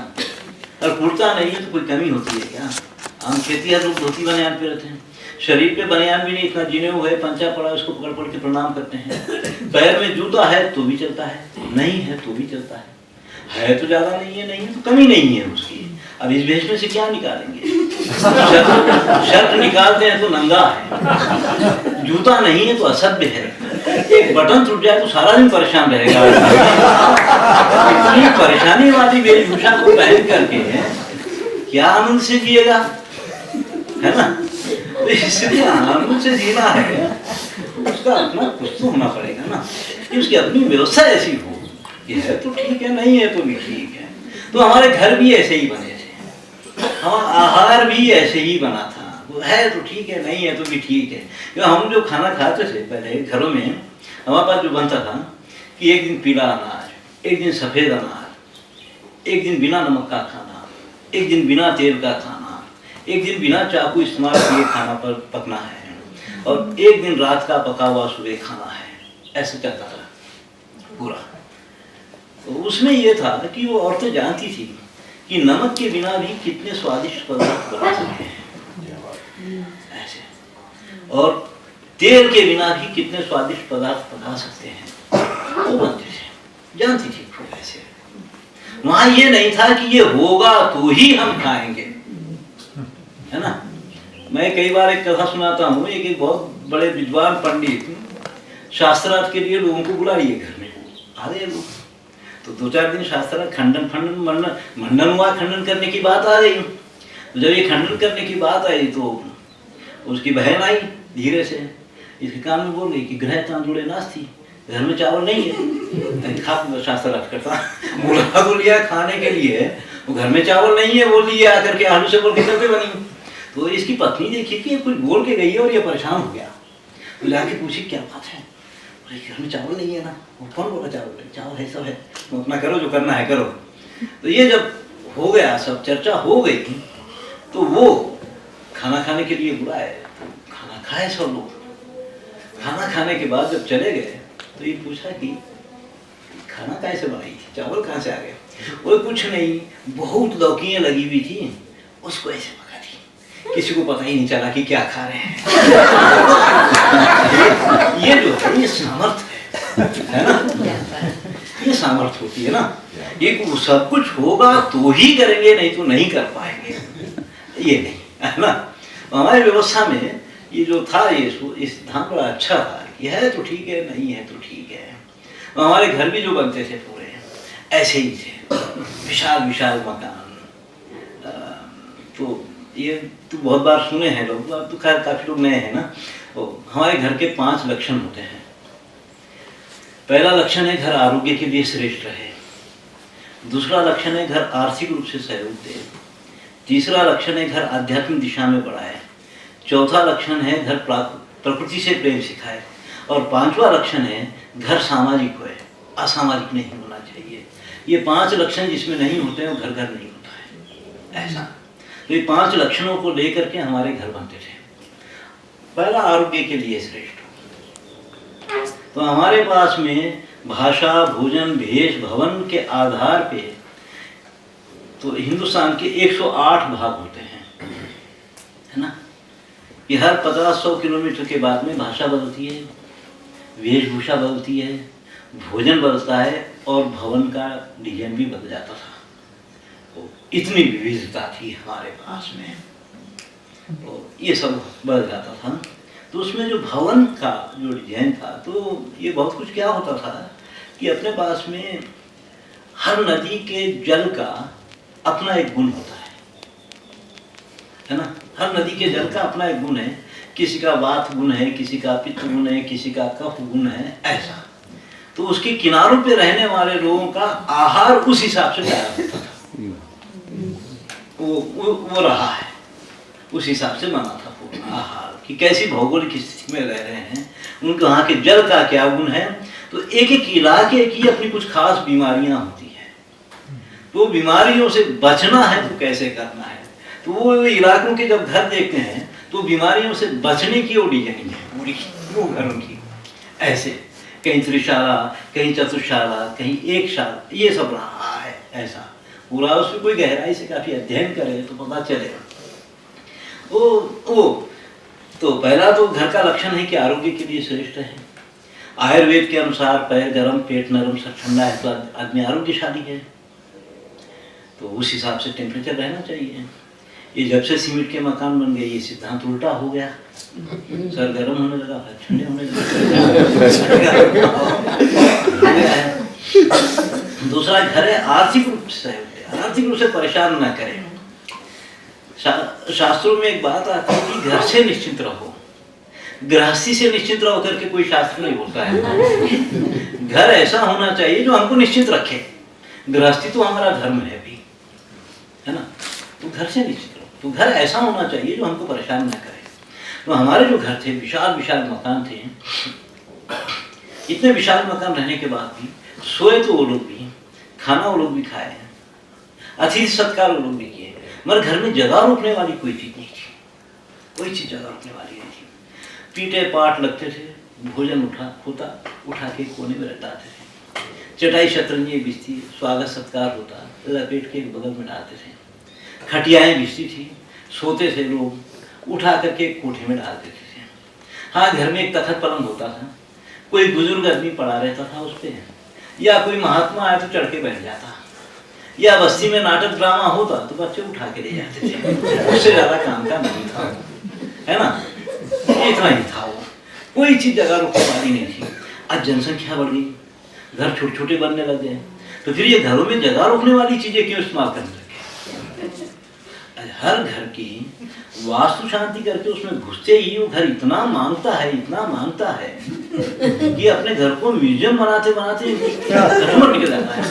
और कुर्ता नहीं है तो कोई कमी होती है क्या? हम खेती लोग धोती बनियान पे रहते हैं, शरीर पे बनियान भी नहीं, इतना जिने हुए पंचा पड़ा उसको पकड़ पकड़ के प्रणाम करते हैं। पैर में जूता है तो भी चलता है, नहीं है तो भी चलता है तो ज्यादा नहीं है, नहीं है तो कमी नहीं है उसकी। अब इस भेष में से क्या निकालेंगे? शर्ट निकालते हैं तो नंगा है, जूता नहीं है तो असभ्य है, एक बटन टूट जाए तो सारा दिन परेशान रहेगा। इतनी परेशानी वाली वेशभूषा को पहन करके क्या आनंद से जिएगा, है ना? तो इसलिए आनंद से जीना है, उसका अपना कुछ तो होना पड़ेगा ना, कि उसकी अपनी व्यवस्था ऐसी हो कि है तो ठीक है, नहीं है तो भी ठीक है। तो हमारे घर भी ऐसे ही बने थे, हमारा आहार भी ऐसे ही बना था, है तो ठीक है, नहीं है तो भी ठीक है। हम जो खाना खाते थे पहले घरों में, हमारे पास जो बनता था कि एक दिन पीला अनाज, एक दिन सफ़ेद अनाज, एक दिन बिना नमक का खाना, एक दिन बिना तेल का खाना, एक दिन बिना चाकू इस्तेमाल किए खाना पर पकना है, और एक दिन रात का पका हुआ सुबह खाना है। ऐसे चलता था पूरा। तो उसमें यह था कि वो औरतें जानती थी कि नमक के बिना भी कितने स्वादिष्ट पदार्थ बना सकते हैं ऐसे, और तेल के बिना भी कितने स्वादिष्ट पदार्थ बना सकते हैं, वो बनते थे, जानती थी खूब ऐसे। वहां ये नहीं था कि ये होगा तो ही हम खाएंगे, है ना। मैं कई बार एक कथा सुनाता हूँ, एक बहुत बड़े विद्वान पंडित शास्त्रार्थ के लिए लोगों को बुलाइए घर में, आ रहे लोग, तो 2-4 दिन शास्त्रार्थ मंडन हुआ, खंडन करने की बात आ रही। तो जब ये खंडन करने की बात आई तो उसकी बहन आई धीरे से, इसके कान में बोल रही कि ग्रह तांदुड़े नास्ती, घर में चावल नहीं है। खा शास्त्रार्थ करता बुला तो लिया खाने के लिए, वो घर में चावल नहीं है, बोल दिया आकर के आलू से बोल के चलते बनी। तो इसकी पत्नी देखी कि कुछ बोल के गई है और ये परेशान हो गया, तो जाके पूछी क्या बात है, घर में चावल नहीं है ना। वो कौन बोला चावल है? चावल है, सब है, तो अपना करो, जो करना है करो। तो ये जब हो गया, सब चर्चा हो गई, तो वो खाना खाने के लिए बुलाए, तो खाना खाए सब लोग। खाना खाने के बाद जब चले गए तो ये पूछा कि खाना कैसे बनाई थी, चावल कहाँ से आ गए? वो कुछ नहीं, बहुत लौकियां लगी हुई थी, उसको ऐसे पका दी, किसी को पता ही नहीं चला कि क्या खा रहे हैं। ये जो है ये सामर्थ्य है ना, ये सामर्थ्य होती है ना। ये सब कुछ होगा तो ही करेंगे, नहीं तो नहीं कर पाएंगे, ये नहीं है ना। हमारी व्यवस्था में ये जो था, ये सिद्धांत बड़ा अच्छा था कि है तो ठीक है, नहीं है तो ठीक है। हमारे घर भी जो बनते थे पूरे ऐसे ही थे, विशाल विशाल मकान। तो ये तो बहुत बार सुने हैं लोग, तो खैर काफी लोग नए हैं ना। तो हमारे घर के 5 लक्षण होते हैं। पहला लक्षण है घर आरोग्य के लिए श्रेष्ठ रहे, दूसरा लक्षण है घर आर्थिक रूप से सहयोग दे, तीसरा लक्षण है घर आध्यात्मिक दिशा में बढ़ाए, चौथा लक्षण है घर प्रकृति से प्रेम सिखाए, और 5वां लक्षण है घर सामाजिक होए, असामाजिक नहीं होना चाहिए। ये 5 लक्षण जिसमें नहीं होते हैं वो घर घर नहीं होता है ऐसा। तो ये 5 लक्षणों को लेकर के हमारे घर बनते थे। पहला आरोग्य के लिए श्रेष्ठ, तो हमारे पास में भाषा, भोजन, भेष, भवन के आधार पे तो हिंदुस्तान के 108 भाग होते हैं, है ना। कि हर 50-100 किलोमीटर के बाद में भाषा बदलती है, वेशभूषा बदलती है, भोजन बदलता है और भवन का डिजाइन भी बदल जाता था। तो इतनी विविधता थी हमारे पास में, तो ये सब बदल जाता था। तो उसमें जो भवन का जो डिजाइन था, तो ये बहुत कुछ क्या होता था कि अपने पास में हर नदी के जल का अपना एक गुण होता है ना। हर नदी के जल का अपना एक गुण है, किसी का वात गुण है, किसी का पित्त गुण है, किसी का कफ गुण है, ऐसा। तो उसके किनारों पे रहने वाले लोगों का आहार उस हिसाब से तैयार होता था। वो रहा है, उस हिसाब से बना था पूरा आहार कि कैसी भौगोलिक स्थिति में रह रहे हैं, उनके वहाँ के जल का क्या गुण है। तो एक एक इलाके की अपनी कुछ खास बीमारियां होती हैं, तो बीमारियों से बचना है तो कैसे करना है। तो वो इलाकों के जब घर देखते हैं तो बीमारियों से बचने की वो डिजाइनिंग है पूरी, वो घरों की ऐसे, कहीं त्रिशाला, कहीं चतुशाला, कहीं एक शाला, ये सब रहा है ऐसा पूरा। उसमें कोई गहराई से काफी अध्ययन करे तो पता चलेगा। वो तो पहला तो घर का लक्षण है कि आरोग्य के लिए श्रेष्ठ है। आयुर्वेद के अनुसार पैर गर्म, पेट नरम, सब ठंडा है तो आदमी आरोग्यशाली है। तो उस हिसाब से टेम्परेचर रहना चाहिए। ये जब से सीमेंट के मकान बन गए ये सिद्धांत उल्टा हो गया, सर गर्म होने लगा, ठंडे होने लगा। दूसरा, घर है आर्थिक रूप से परेशान ना करें। शास्त्रों में एक बात आती है कि घर से निश्चिंत रहो, गृहस्थी से निश्चिंत रहो करके कोई शास्त्र नहीं बोलता है। घर ऐसा होना चाहिए जो हमको निश्चिंत रखे। गृहस्थी तो हमारा धर्म है भी, है ना। तो घर से निश्चित रहो, तो घर ऐसा होना चाहिए जो हमको परेशान ना करे। तो हमारे जो घर थे, विशाल विशाल मकान थे। इतने विशाल मकान रहने के बाद भी सोए तो वो लोग भी, खाना वो लोग भी खाए, अतिथि सत्कार वो लोग भी किए, मगर घर में जगह रोकने वाली कोई चीज नहीं थी, कोई चीज जगह रोकने वाली नहीं थी। पीटे पाट लगते थे, भोजन उठा के कोने में रटाते थे, चटाई शतरंजी बिछती, स्वागत सत्कार होता, लपेट के बगल में डालते थे, खटियाएं बिछती थी, सोते थे लोग, उठा करके कोठे में डाल देते थे। हाँ, घर में एक तखत पलंग होता था, कोई बुजुर्ग आदमी पड़ा रहता था उस पर, या कोई महात्मा आया तो चढ़ के बैठ जाता, या बस्ती में नाटक ड्रामा होता तो बच्चे उठा के ले जाते थे। उससे ज्यादा काम का नहीं था, है ना, इतना ही था। वो कोई चीज जगह रोकने वाली नहीं थी। आज जनसंख्या बढ़ गई, घर छोटे छोटे बनने लग गए, तो फिर ये घरों में जगह रोकने वाली चीजें क्यों इस्तेमाल करने लगे। हर घर की वास्तु शांति करके उसमें घुसते ही वो घर इतना मांगता है कि अपने घर को म्यूजियम बनाते कस्टमर निकल जाता है।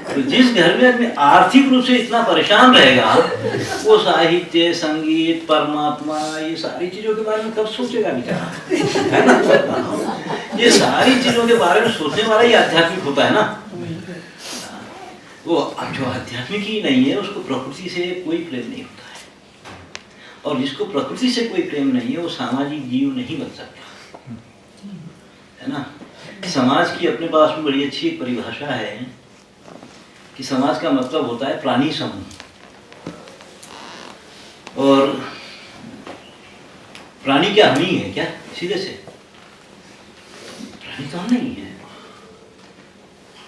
तो जिस घर में आदमी आर्थिक रूप से इतना परेशान रहेगा, वो साहित्य, संगीत, परमात्मा, ये सारी चीजों के बारे में कब सोचेगा बेचारा, है ना। ये सारी चीजों के बारे में सोचने वाला ही आध्यात्मिक होता है ना। वो जो आध्यात्मिक ही नहीं है उसको प्रकृति से कोई प्रेम नहीं होता है, और जिसको प्रकृति से कोई प्रेम नहीं है वो सामाजिक जीव नहीं बन सकता, है ना। समाज की अपने पास में बड़ी अच्छी परिभाषा है कि समाज का मतलब होता है प्राणी समूह, और प्राणी क्या हम ही है क्या, सीधे से प्राणी तो हम नहीं है।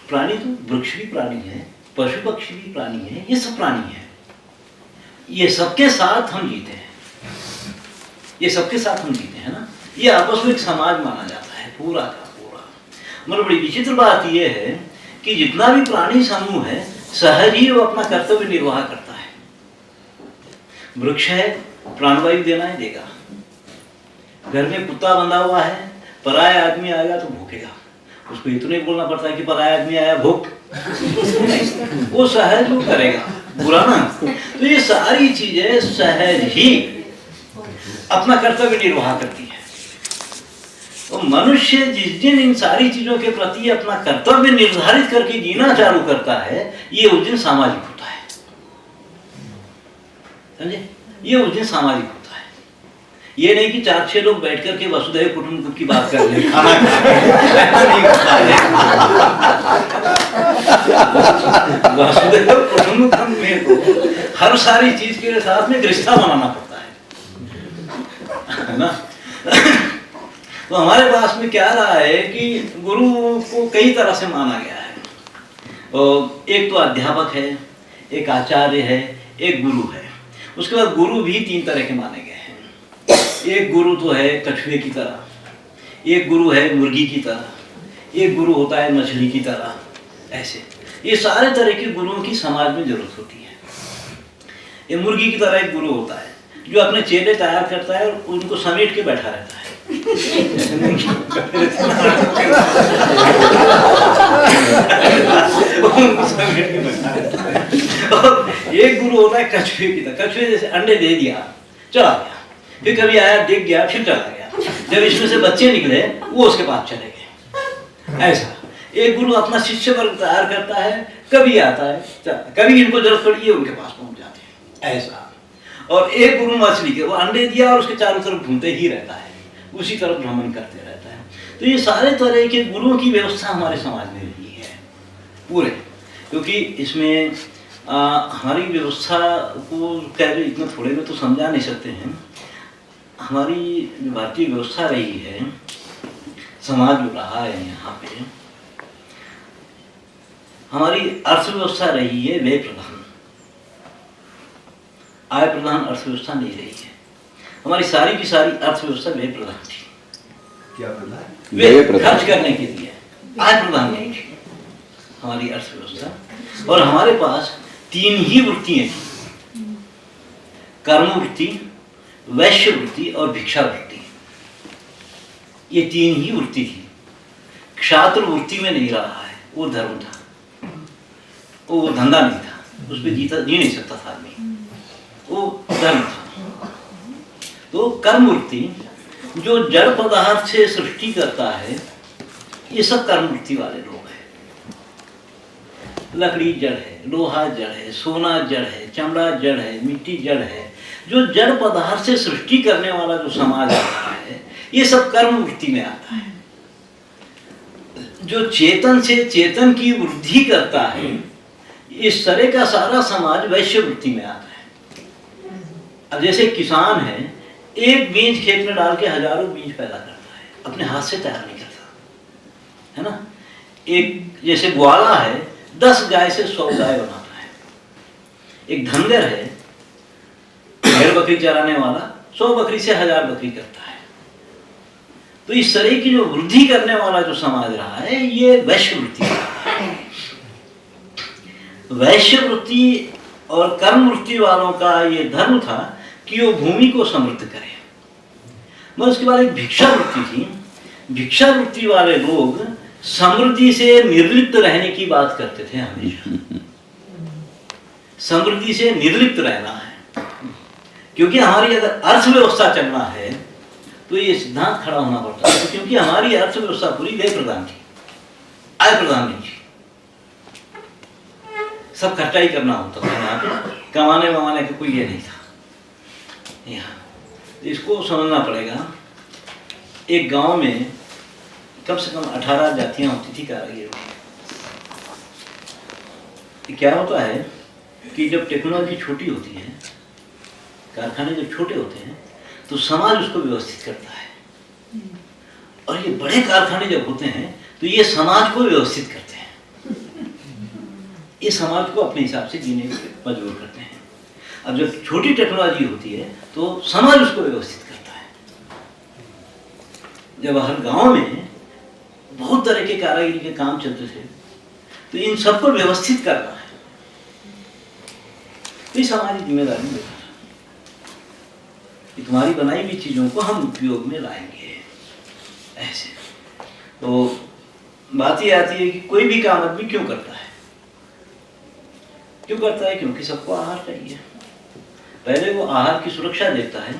प्राणी तो वृक्ष भी प्राणी है, पशु पक्षी भी प्राणी है, ये सब प्राणी है। ये सबके साथ हम जीते हैं, है ना। ये आपस में एक समाज माना जाता है पूरा का पूरा। मतलब बड़ी विचित्र बात ये है कि जितना भी प्राणी समूह है सहज ही वो अपना कर्तव्य निर्वाह करता है। वृक्ष है, प्राणवायु देना है, देगा। घर में कुत्ता बंधा हुआ है, पराया आदमी आएगा तो भूखेगा, उसको इतना ही बोलना पड़ता है कि पराया आदमी आया भूख, वो सहज वो करेगा, बुरा ना। तो ये सारी चीजें सहज ही अपना कर्तव्य निर्वाह करती है। तो मनुष्य जिस दिन इन सारी चीजों के प्रति अपना कर्तव्य निर्धारित करके जीना चालू करता है, ये उस दिन सामाजिक होता है, समझे। ये उस दिन सामाजिक होता है। ये नहीं कि 4-6 लोग बैठ करके वसुधैव कुटुंबकम की बात कर रहे हैं, खाना नहीं होता है। वसुधैव कुटुंबकम में तो हर सारी चीज के साथ में रिश्ता बनाना पड़ता है ना। तो हमारे पास में क्या रहा है कि गुरु को कई तरह से माना गया है। और एक तो अध्यापक है, एक आचार्य है, एक गुरु है। उसके बाद गुरु भी 3 तरह के माने गए हैं। एक गुरु तो है कछुए की तरह, एक गुरु है मुर्गी की तरह, एक गुरु होता है मछली की तरह। ऐसे ये सारे तरह के गुरुओं की समाज में जरूरत होती है। ये मुर्गी की तरह एक गुरु होता है जो अपने चेले तैयार करता है और उनको समेट के बैठा रहता है। और एक गुरु होता है कछुए की तरह। कछुए जैसे अंडे दे दिया, चला गया, फिर कभी आया, देख गया, फिर चला गया। जब इसमें से बच्चे निकले वो उसके पास चले गए। ऐसा एक गुरु अपना शिष्य वर्ग तैयार करता है, कभी आता है, कभी इनको जरूरत पड़ी है उनके पास पहुंच जाते हैं। ऐसा। और एक गुरु मछली के, वो अंडे दिया और उसके चारों तरफ घूमते ही रहता है, उसी तरफ भ्रमण करते रहता है। तो ये सारे तरह के गुरुओं की व्यवस्था हमारे समाज में रही है पूरे, क्योंकि इसमें हमारी व्यवस्था को कह रहे इतना थोड़े में तो समझा नहीं सकते हैं। हमारी जो भारतीय व्यवस्था रही है, समाज जो रहा है यहाँ पे, हमारी अर्थव्यवस्था रही है व्यय प्रधान, आय प्रधान अर्थव्यवस्था नहीं रही है। हमारी सारी की सारी अर्थव्यवस्था व्यय प्रधान थी। क्या प्रधान? व्यय खर्च करने के लिए, आय प्रधान नहीं थी हमारी अर्थव्यवस्था। और हमारे पास 3 ही वृत्तियां थी, कर्म वृत्ति, वैश्य वृत्ति और भिक्षा वृत्ति। ये 3 ही वृत्ति थी। क्षात्र वृत्ति में नहीं रहा है, वो धर्म था, वो धंधा नहीं था, उस पर जी नहीं सकता था आदमी, वो धर्म था। तो कर्म वृत्ति जो जड़ पदार्थ से सृष्टि करता है, ये सब कर्म वृत्ति वाले लोग हैं। लकड़ी जड़ है, लोहा जड़ है, सोना जड़ है, चमड़ा जड़ है, मिट्टी जड़ है। जो जड़ पदार्थ से सृष्टि करने वाला जो समाज आता है, ये सब कर्म वृत्ति में आता है। जो चेतन से चेतन की वृद्धि करता है, इस तरह का सारा समाज वैश्य वृत्ति में आता है। अब जैसे किसान है, एक बीज खेत में डाल के हजारों बीज पैदा करता है, अपने हाथ से तैयार नहीं करता, है ना। एक जैसे ग्वाला है, 10 गाय से 100 गाय बनाता है। एक धनगर है, भेड़ बकरी चराने वाला, 100 बकरी से 1000 बकरी करता है। तो इस तरह की जो वृद्धि करने वाला जो समाज रहा है, ये वैश्य वृत्ति रहा है। वैश्य वृत्ति और कर्म वृत्ति वालों का ये धर्म था कि वो भूमि को समृद्ध करे। मगर उसके बाद एक भिक्षा वृत्ति थी। भिक्षा वृत्ति वाले लोग समृद्धि से निर्लिप्त रहने की बात करते थे हमेशा। समृद्धि से निर्लिप्त रहना है, क्योंकि हमारी अगर अर्थव्यवस्था चलना है तो ये सिद्धांत खड़ा होना पड़ता है, क्योंकि हमारी अर्थव्यवस्था पूरी व्यय प्रधान थी, आय प्रधान नहीं थी। सब खर्चा ही करना होता था यहाँ पे, कमाने वमाने का कोई ये नहीं था यहाँ। इसको समझना पड़ेगा। एक गांव में कम से कम 18 जातियां होती थी कारीगरों की। क्या होता है कि जब टेक्नोलॉजी छोटी होती है, कारखाने जब छोटे होते हैं, तो समाज उसको व्यवस्थित करता है। और ये बड़े कारखाने जब होते हैं तो ये समाज को व्यवस्थित करते हैं, ये समाज को अपने हिसाब से जीने पर मजबूर करते हैं। अब जब छोटी टेक्नोलॉजी होती है तो समाज उसको व्यवस्थित करता है। जब हर गांव में बहुत तरह के कारीगरी के काम चलते थे, तो इन सबको व्यवस्थित करना है, तो हमारी जिम्मेदारी में था कि तुम्हारी बनाई हुई चीजों को हम उपयोग में लाएंगे। ऐसे तो बात ये आती है कि कोई भी काम आदमी क्यों करता है? क्यों करता है? क्योंकि सबको आहार चाहिए। पहले वो आहार की सुरक्षा देखता है,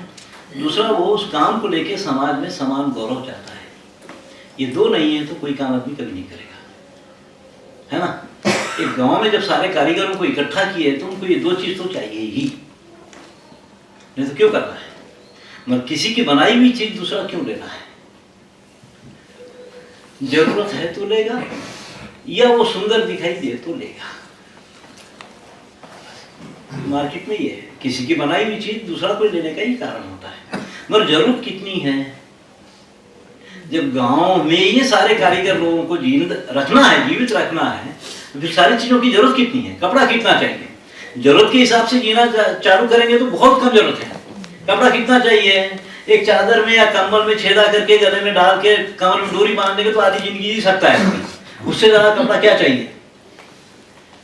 दूसरा वो उस काम को लेके समाज में समान गौरव चाहता है। ये दो नहीं है तो कोई काम आदमी कभी नहीं करेगा, है ना। एक गांव में जब सारे कारीगरों को इकट्ठा किए तो उनको ये दो चीज तो चाहिए ही, नहीं तो क्यों करना है। मगर किसी की बनाई हुई चीज दूसरा क्यों लेना है? जरूरत है तो लेगा, या वो सुंदर दिखाई दे तो लेगा। मार्केट में ये है, किसी की बनाई हुई चीज दूसरा कोई लेने का ही कारण होता है। मगर जरूरत कितनी है? जब गांव में ये सारे कारीगर लोगों को जीवित रखना है, तो फिर सारी चीजों की जरूरत कितनी है? कपड़ा कितना चाहिए? जरूरत के हिसाब से जीना चालू करेंगे तो बहुत कम जरूरत है। कपड़ा कितना चाहिए? एक चादर में या कंबल में छेदा करके गले में डाल के कमर में डोरी बांध देंगे तो आधी जिंदगी जी सकता है। उससे ज्यादा कपड़ा क्या चाहिए?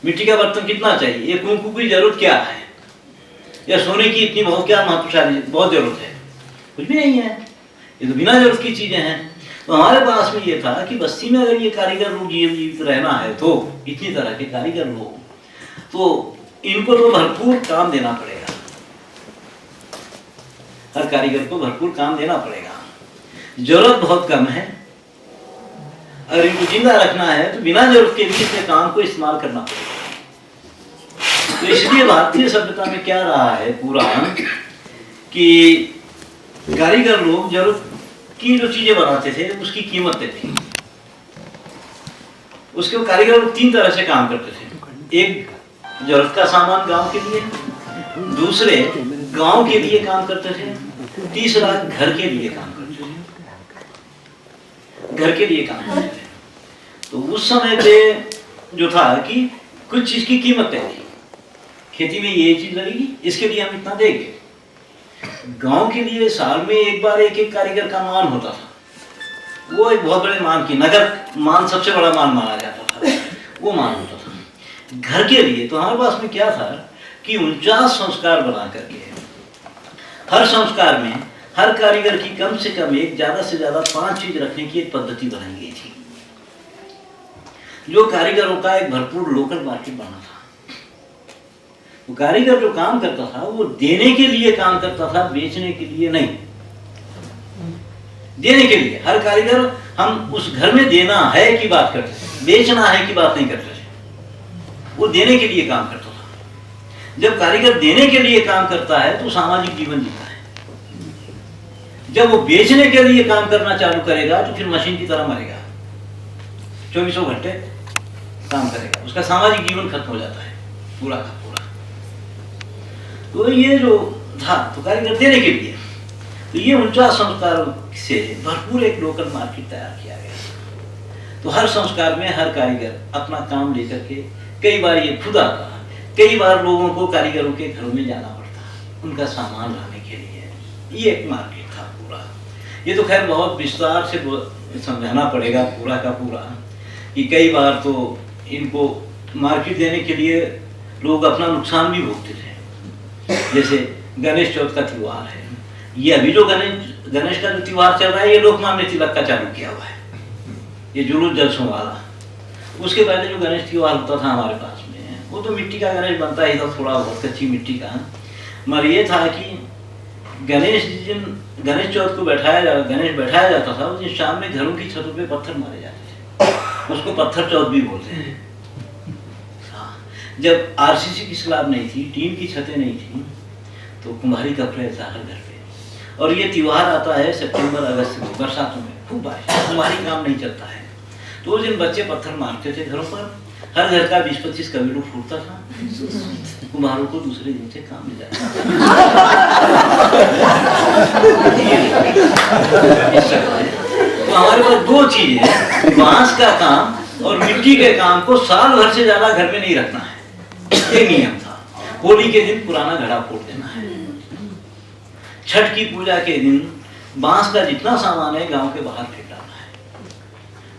मिट्टी का बर्तन कितना चाहिए? ये कुंकू की जरूरत क्या है? या सोने की इतनी बहुत क्या महत्वशाली बहुत जरूरत है? कुछ भी नहीं है, ये तो बिना जरूरत की चीजें हैं। तो हमारे पास में ये था कि बस्ती में अगर ये कारीगर लोग जीवित रहना है, तो इतनी तरह के कारीगर लोग, तो इनको तो भरपूर काम देना पड़ेगा। हर कारीगर को भरपूर काम देना पड़ेगा। जरूरत बहुत कम है, अगर इनको जिंदा रखना है तो बिना जरूरत के भी इसके काम को इस्तेमाल करना पड़ेगा। तो इसलिए भारतीय सभ्यता में क्या रहा है पूरा, कि कारीगर लोग जरूरत की जो चीजें बनाते थे उसकी कीमत देते थे। उसके कारीगर लोग 3 तरह से काम करते थे। एक जरूरत का सामान गांव के लिए, दूसरे गांव के लिए काम करते थे, तीसरा घर के लिए काम करते थे। घर के लिए काम करते थे। तो उस समय पे जो था कि कुछ चीज की कीमत तय थी। खेती में ये चीज लगेगी, इसके लिए हम इतना देंगे। गांव के लिए साल में एक बार एक कारीगर का मान होता था। वो एक बहुत बड़े मान की, नगर मान सबसे बड़ा मान माना जाता था, वो मान होता था। घर के लिए तो हमारे पास में क्या था कि 49 संस्कार बना करके हर संस्कार में हर कारीगर की कम से कम एक, ज्यादा से ज्यादा 5 चीज रखने की एक पद्धति बनाई गई थी, जो कारीगरों का एक भरपूर लोकल मार्केट बना था। वो कारीगर जो काम करता था वो देने के लिए काम करता था, बेचने के लिए नहीं। देने के लिए हर कारीगर, हम उस घर में देना है की बात करते थे, बेचना है की बात नहीं करते थे। वो देने के लिए काम करता था। जब कारीगर देने के लिए काम करता है तो सामाजिक जीवन जीता है। जब वो बेचने के लिए काम करना चालू करेगा तो फिर मशीन की तरह मरेगा, 24 घंटे काम करेगा, उसका सामाजिक जीवन खत्म हो जाता है पूरा का पूरा। तो ये जो था तो कारीगर देने के लिए, तो ये 49 संस्कारों से भरपूर एक लोकल मार्केट तैयार किया गया। तो हर संस्कार में हर कारीगर अपना काम लेकर के, कई बार ये खुद आता, कई बार लोगों को कारीगरों के घरों में जाना पड़ता उनका सामान लाने के लिए। ये एक मार्केट था पूरा। ये तो खैर बहुत विस्तार से समझाना पड़ेगा पूरा का पूरा, कि कई बार तो इनको मार्केट देने के लिए लोग अपना नुकसान भी भोगते थे। जैसे गणेश चौथ का त्योहार है, ये अभी जो गणेश का जो त्योहार चल रहा है, ये लोकमान्य तिलक का चालू किया हुआ है, ये जुलूस जलसों वाला। उसके पहले जो गणेश त्योहार होता था हमारे पास में, वो तो मिट्टी का गणेश बनता ही था, थोड़ा बहुत कच्ची मिट्टी का। मगर ये था कि गणेश जिन गणेश चौथ को गणेश बैठाया जाता था, उस दिन शाम में घरों की छतों पे पत्थर मारे जाते थे, उसको पत्थर चौथ भी बोलते हैं। जब आरसीसी की स्लैब नहीं थी, टीन की छतें नहीं थी, तो कुम्हारी का प्रयोग था हर घर पे। और ये त्योहार आता है सितंबर अगस्त में, बरसातों में खूब बारिश, कुम्हारी काम नहीं चलता है, तो उस दिन बच्चे पत्थर मारते थे घरों पर। हर घर का 20-25 कबीलों फूटता था, कुम्हारों को दूसरे दिन से काम मिल जाता। तो हमारे पास 2 चीज है, बांस का काम और मिट्टी के काम को साल भर से ज्यादा घर में नहीं रखना है, ये नियम था। होली के दिन पुराना घड़ा फोड़ देना है, छठ की पूजा के दिन बांस का जितना सामान है गांव के बाहर फेंक डालना है,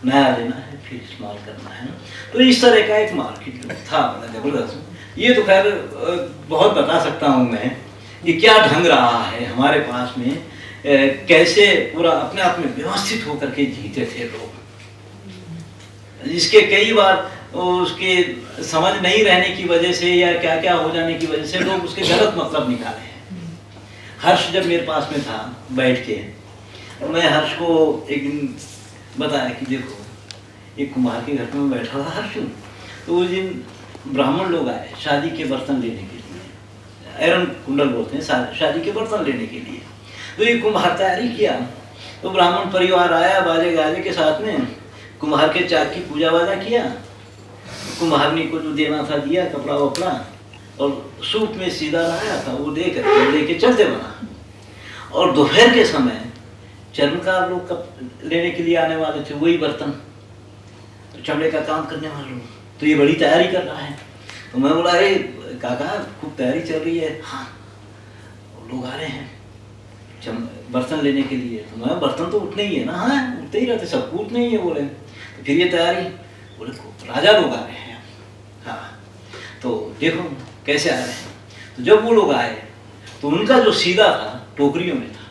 नया लेना है फिर इस्तेमाल करना है। तो इस तरह का एक मार्केट था जबरदस्त। ये तो खैर बहुत बता सकता हूँ मैं कि क्या ढंग रहा है हमारे पास में, कैसे पूरा अपने आप में व्यवस्थित होकर के जीते थे लोग। इसके कई बार उसके समझ नहीं रहने की वजह से या क्या क्या हो जाने की वजह से लोग उसके गलत मतलब निकाले हैं। हर्ष जब मेरे पास में था बैठ के, तो मैं हर्ष को एक दिन बताया कि देखो एक कुम्हार के घर पे मैं बैठा था हर्ष, तो उस दिन ब्राह्मण लोग आए शादी के बर्तन लेने के लिए, एरन कुंडल बोलते हैं, शादी के बर्तन लेने के लिए। तो ये कुम्हार तैयारी किया, तो ब्राह्मण परिवार आया बाजे गाजे के साथ में, कुम्हार के चाक की पूजा वाजा किया, कुम्हारनी को जो देना था दिया, कपड़ा वपड़ा, और सूप में सीधा लाया था वो दे करके लेके चलते बना। और दोपहर के समय चर्मकार लोग लेने के लिए आने वाले थे, वही बर्तन, तो चमड़े का काम करने वाले लोग, तो ये बड़ी तैयारी कर रहा है। तो मैं बोला अरे काका खूब तैयारी चल रही है। हाँ लोग आ रहे हैं बर्तन लेने के लिए। तो मैं बर्तन तो उठने ही है ना। हाँ उठते ही रहते, सबको उठने ही है बोले। तो फिर ये तैयारी, बोले राजा लोग आ रहे हैं। हाँ तो देखो कैसे आ रहे हैं। तो जब वो लोग आए तो उनका जो सीधा था टोकरियों में था।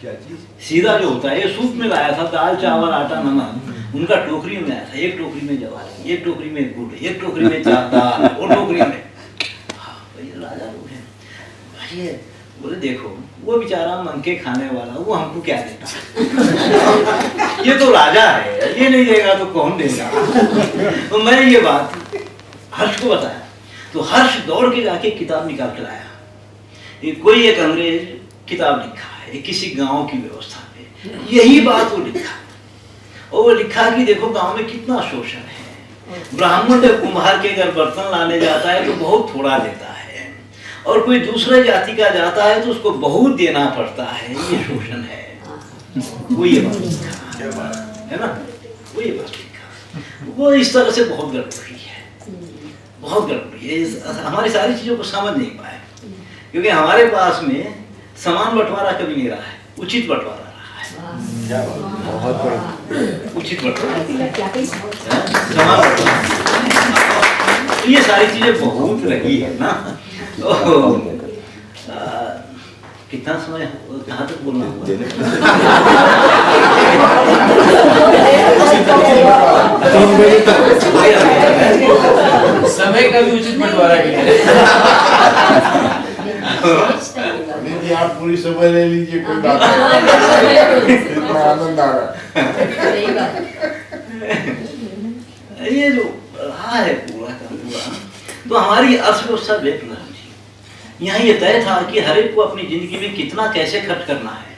क्या चीज? सीधा जो होता है, ये सूप में लाया था, दाल चावल आटा नमक, उनका टोकरी में आया था। एक टोकरी में जवार, एक टोकरी में गुड़, एक टोकरी में दाल, और टोकरी में। हाँ भाई राजा लोग हैं भाई। बोले देखो वो बेचारा मन के खाने वाला, वो हमको क्या देता ये तो राजा है, ये नहीं देगा तो कौन देगा। तो मैं ये बात हर्ष को बताया, तो हर्ष दौड़ के जाके किताब निकाल कर आया। कोई एक अंग्रेज किताब लिखा है किसी गांव की व्यवस्था पे, यही बात वो लिखा। और वो लिखा कि देखो गांव में कितना शोषण है, ब्राह्मण जब कुम्हार के घर बर्तन लाने जाता है तो बहुत थोड़ा देता है, और कोई दूसरे जाति का जाता है तो उसको बहुत देना पड़ता है, ये शोषण है। वो ये बात लिखा है ना, वो ये बात लिखा। वो इस तरह से बहुत गड़बड़ी है, बहुत गड़बड़ी है। हमारी सारी चीजों को समझ नहीं पाए, क्योंकि हमारे पास में समान बंटवारा कभी नहीं रहा है, उचित बंटवारा रहा है। बहुत बड़ा उचित बंटवारा, समान बंटवारा, ये सारी चीजें बहुत रही है ना। तो कितना समय कहाँ तक बोलना हुआ? समय का भी उचित बंटवारा नहीं, आप पूरी समय ले लीजिए, कोई बात नहीं, आनंद आ रहा। ये जो रहा है पूरा का पूरा, तो हमारी अर्थव्यवस्था बेहतर थी। यहाँ ये तय था कि हर एक को अपनी जिंदगी में कितना कैसे खर्च करना है,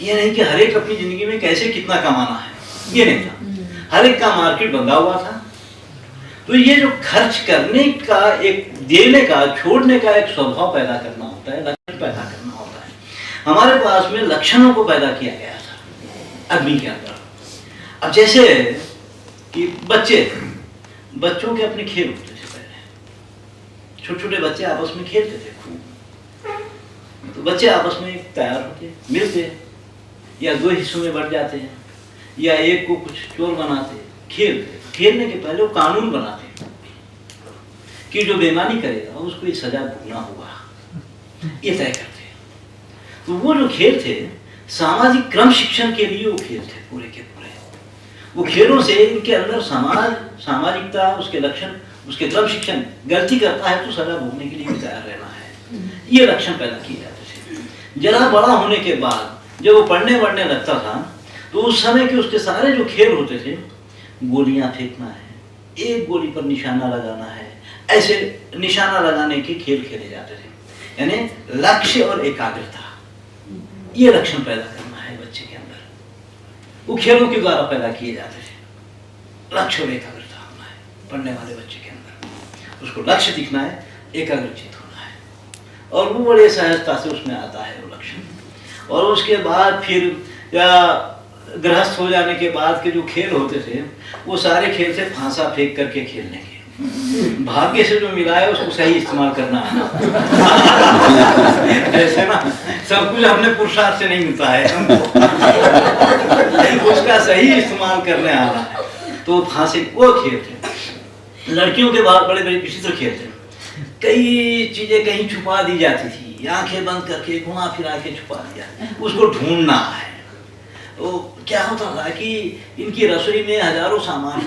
ये नहीं कि हर एक अपनी जिंदगी में कैसे कितना कमाना है, ये नहीं था। हर एक का मार्केट बंधा हुआ था। तो ये जो खर्च करने का, एक देने का, छोड़ने का एक स्वभाव पैदा करना होता है, लक्षण पैदा करना होता है। हमारे पास में लक्षणों को पैदा किया गया था आदमी के अंदर। अब जैसे कि बच्चों के अपने खेल होते थे पहले, छोटे छोटे बच्चे आपस में खेलते थे खूब। तो बच्चे आपस में तैयार होते, मिलते, या दो हिस्सों में बढ़ जाते हैं, या एक को कुछ चोर बनाते, खेलते। खेलने के पहले वो कानून बनाते कि जो बेईमानी करेगा उसको ये सजा भुगतना होगा, ये तय करते। तो वो जो खेल थे सामाजिक क्रम शिक्षण के लिए, वो खेल थे पूरे के पूरे। वो खेलों से इनके अंदर सामाजिकता, उसके लक्षण, उसके क्रम शिक्षण, गलती करता है तो सजा भोगने के लिए भी तैयार रहना है, ये लक्षण पैदा किए जाते थे। जरा बड़ा होने के बाद जब वो पढ़ने बढ़ने लगता था तो उस समय के उसके सारे जो खेल होते थे, गोलियां फेंकना है, एक गोली पर निशाना लगाना है, ऐसे निशाना लगाने के खेल खेले जाते थे। यानी लक्ष्य और एकाग्रता, ये लक्षण पैदा करना है बच्चे के अंदर, वो खेलों के द्वारा पैदा किए जाते थे। लक्ष्य और एकाग्रता होना है पढ़ने वाले बच्चे के अंदर, उसको लक्ष्य दिखना है, एकाग्रचित होना है, और वो बड़े सहजता से उसमें आता है वो लक्षण। और उसके बाद फिर या गृहस्थ हो जाने के बाद के जो खेल होते थे, वो सारे खेल से फांसा फेंक करके खेलने के, भाग्य से जो मिला है उसको सही इस्तेमाल करना है। ऐसे ना सब कुछ अपने पुरुषार्थ से नहीं मिलता है हमको, उसका सही इस्तेमाल करने आना है। तो फांसी वो खेल थे। लड़कियों के बाद बड़े बड़े विचित्र खेल थे, कई चीजें कहीं छुपा दी जाती थी, आंखें बंद करके घुमा फिरा के छुपा दिया, उसको ढूंढना है। तो क्या होता था कि इनकी रसोई में हजारों सामान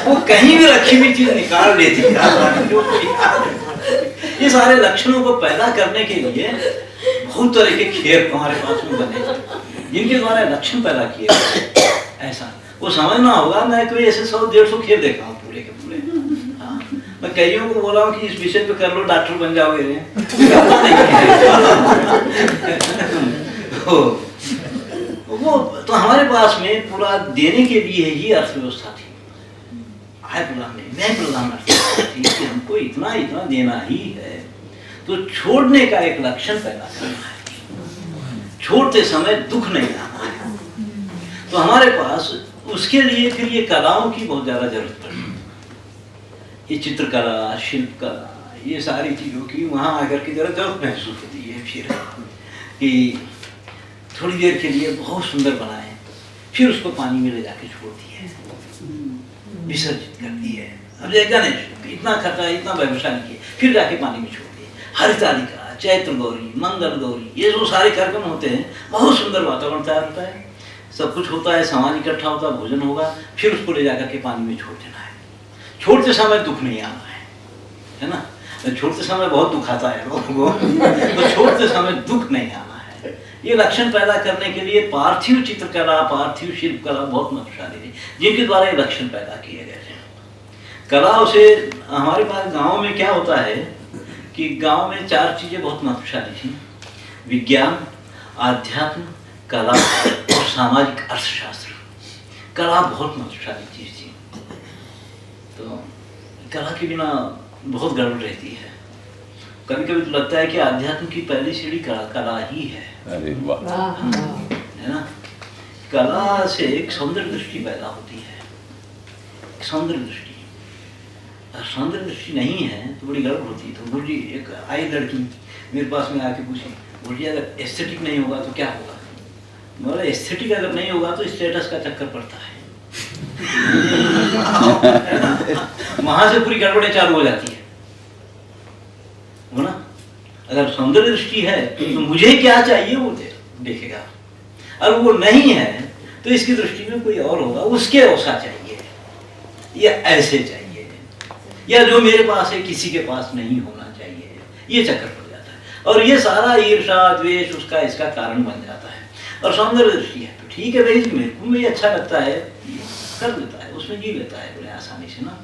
वो कहीं भी रखी हुई चीज निकाल लेती थी। ये सारे लक्षणों को पैदा करने के लिए बहुत तरह के खेल हमारे पास में बने, जिनके द्वारा लक्षण पैदा किए। ऐसा वो समझना होगा, मैं कोई ऐसे 100-150 खेल देखा हूँ पूरे के पूरे। हाँ, मैं कईयों को बोला हूँ कि इस विषय पे कर लो, डॉक्टर बन जाओगे। वो तो हमारे पास में पूरा देने के लिए ही अर्थव्यवस्था थी, आय प्रदान नहीं, व्यय प्रदान अर्थव्यवस्था थी कि हमको इतना इतना देना ही है, तो छोड़ने का एक लक्षण पैदा करना है, छोड़ते समय दुख नहीं आना है। तो हमारे पास उसके लिए फिर ये कलाओं की बहुत ज्यादा जरूरत पड़ी, ये चित्रकला, शिल्पकला, ये सारी चीजों की वहां आकर के जरूरत महसूस होती है। फिर कि थोड़ी देर के लिए बहुत सुंदर बनाए, फिर उसको पानी में ले जाके छोड़ दिए, विसर्जित कर दिए। अब गणेश इतना खर्चा, इतना व्यवसाय किए, फिर जाके पानी में छोड़ दिए। हरितालिका, चैत्र गौरी, मंगल गौरी, ये जो सारे कार्यक्रम होते हैं, बहुत सुंदर वातावरण तैयार होता है, सब कुछ होता है, समाज इकट्ठा होता है, भोजन होगा, फिर उसको ले जाकर के पानी में छोड़ देना है। छोड़ते समय दुख नहीं आना है ना? छोड़ते समय बहुत दुख आता है लोगों को, तो छोड़ते समय दुख नहीं आना है। ये लक्षण पैदा करने के लिए पार्थिव चित्रकला, पार्थिव शिल्पकला बहुत मददगार है, जिनके द्वारा ये लक्षण पैदा किए गए हैं। कलाओं से हमारे पास गाँव में क्या होता है कि गांव में 4 चीजें बहुत महत्वशाली थी: विज्ञान, आध्यात्म, कला और सामाजिक अर्थशास्त्र। कला बहुत महत्वशाली चीज थी। तो कला के बिना बहुत गड़बड़ रहती है। कभी कभी तो लगता है कि आध्यात्म की पहली सीढ़ी कला ही है। अरे वाह, है ना? कला से एक सौंदर्य दृष्टि पैदा होती है, एक सौंदर्य दृष्टि। सौंदर्य दृष्टि नहीं है तो बड़ी गड़बड़ होती है। तो गुरु जी, एक आई लड़की मेरे पास में आके पूछी, गुरु जी अगर एस्थेटिक नहीं होगा तो क्या होगा? बोला एस्थेटिक अगर नहीं होगा तो स्टेटस का चक्कर पड़ता है। वहां से पूरी गड़बड़ें चालू हो जाती है, हो ना? अगर सौंदर्य दृष्टि है तो मुझे क्या चाहिए वो देखेगा, और वो नहीं है तो इसकी दृष्टि में कोई और होगा, उसके ऐसा चाहिए या ऐसे चाहिए, या जो मेरे पास है किसी के पास नहीं होना चाहिए, ये चक्कर पड़ जाता है। और ये सारा ईर्ष्या, द्वेष उसका इसका कारण बन जाता है। और सौंदर्य दृष्टि है तो ठीक है भाई, मेरे को भी अच्छा लगता है, कर लेता है, उसमें जी लेता है बड़े आसानी से ना।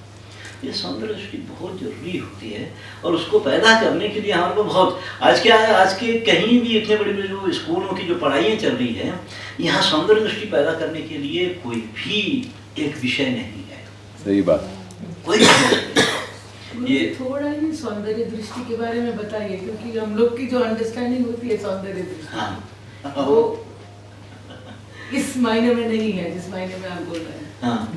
ये सौंदर्य दृष्टि बहुत जरूरी होती है, और उसको पैदा करने के लिए हमारे को बहुत, आज क्या है, आज के कहीं भी इतने बड़े बड़े जो स्कूलों की जो पढ़ाइयाँ चल रही है, यहाँ सौंदर्य दृष्टि पैदा करने के लिए कोई भी एक विषय नहीं है। सही बात। कोई ये थोड़ा ही सौंदर्य दृष्टि के बारे में बताइए, क्योंकि हम लोग की जो अंडरस्टैंडिंग होती है सौंदर्य दृष्टि, हाँ, वो इस मायने में नहीं है जिस मायने में आप बोल रहे हैं। हाँ।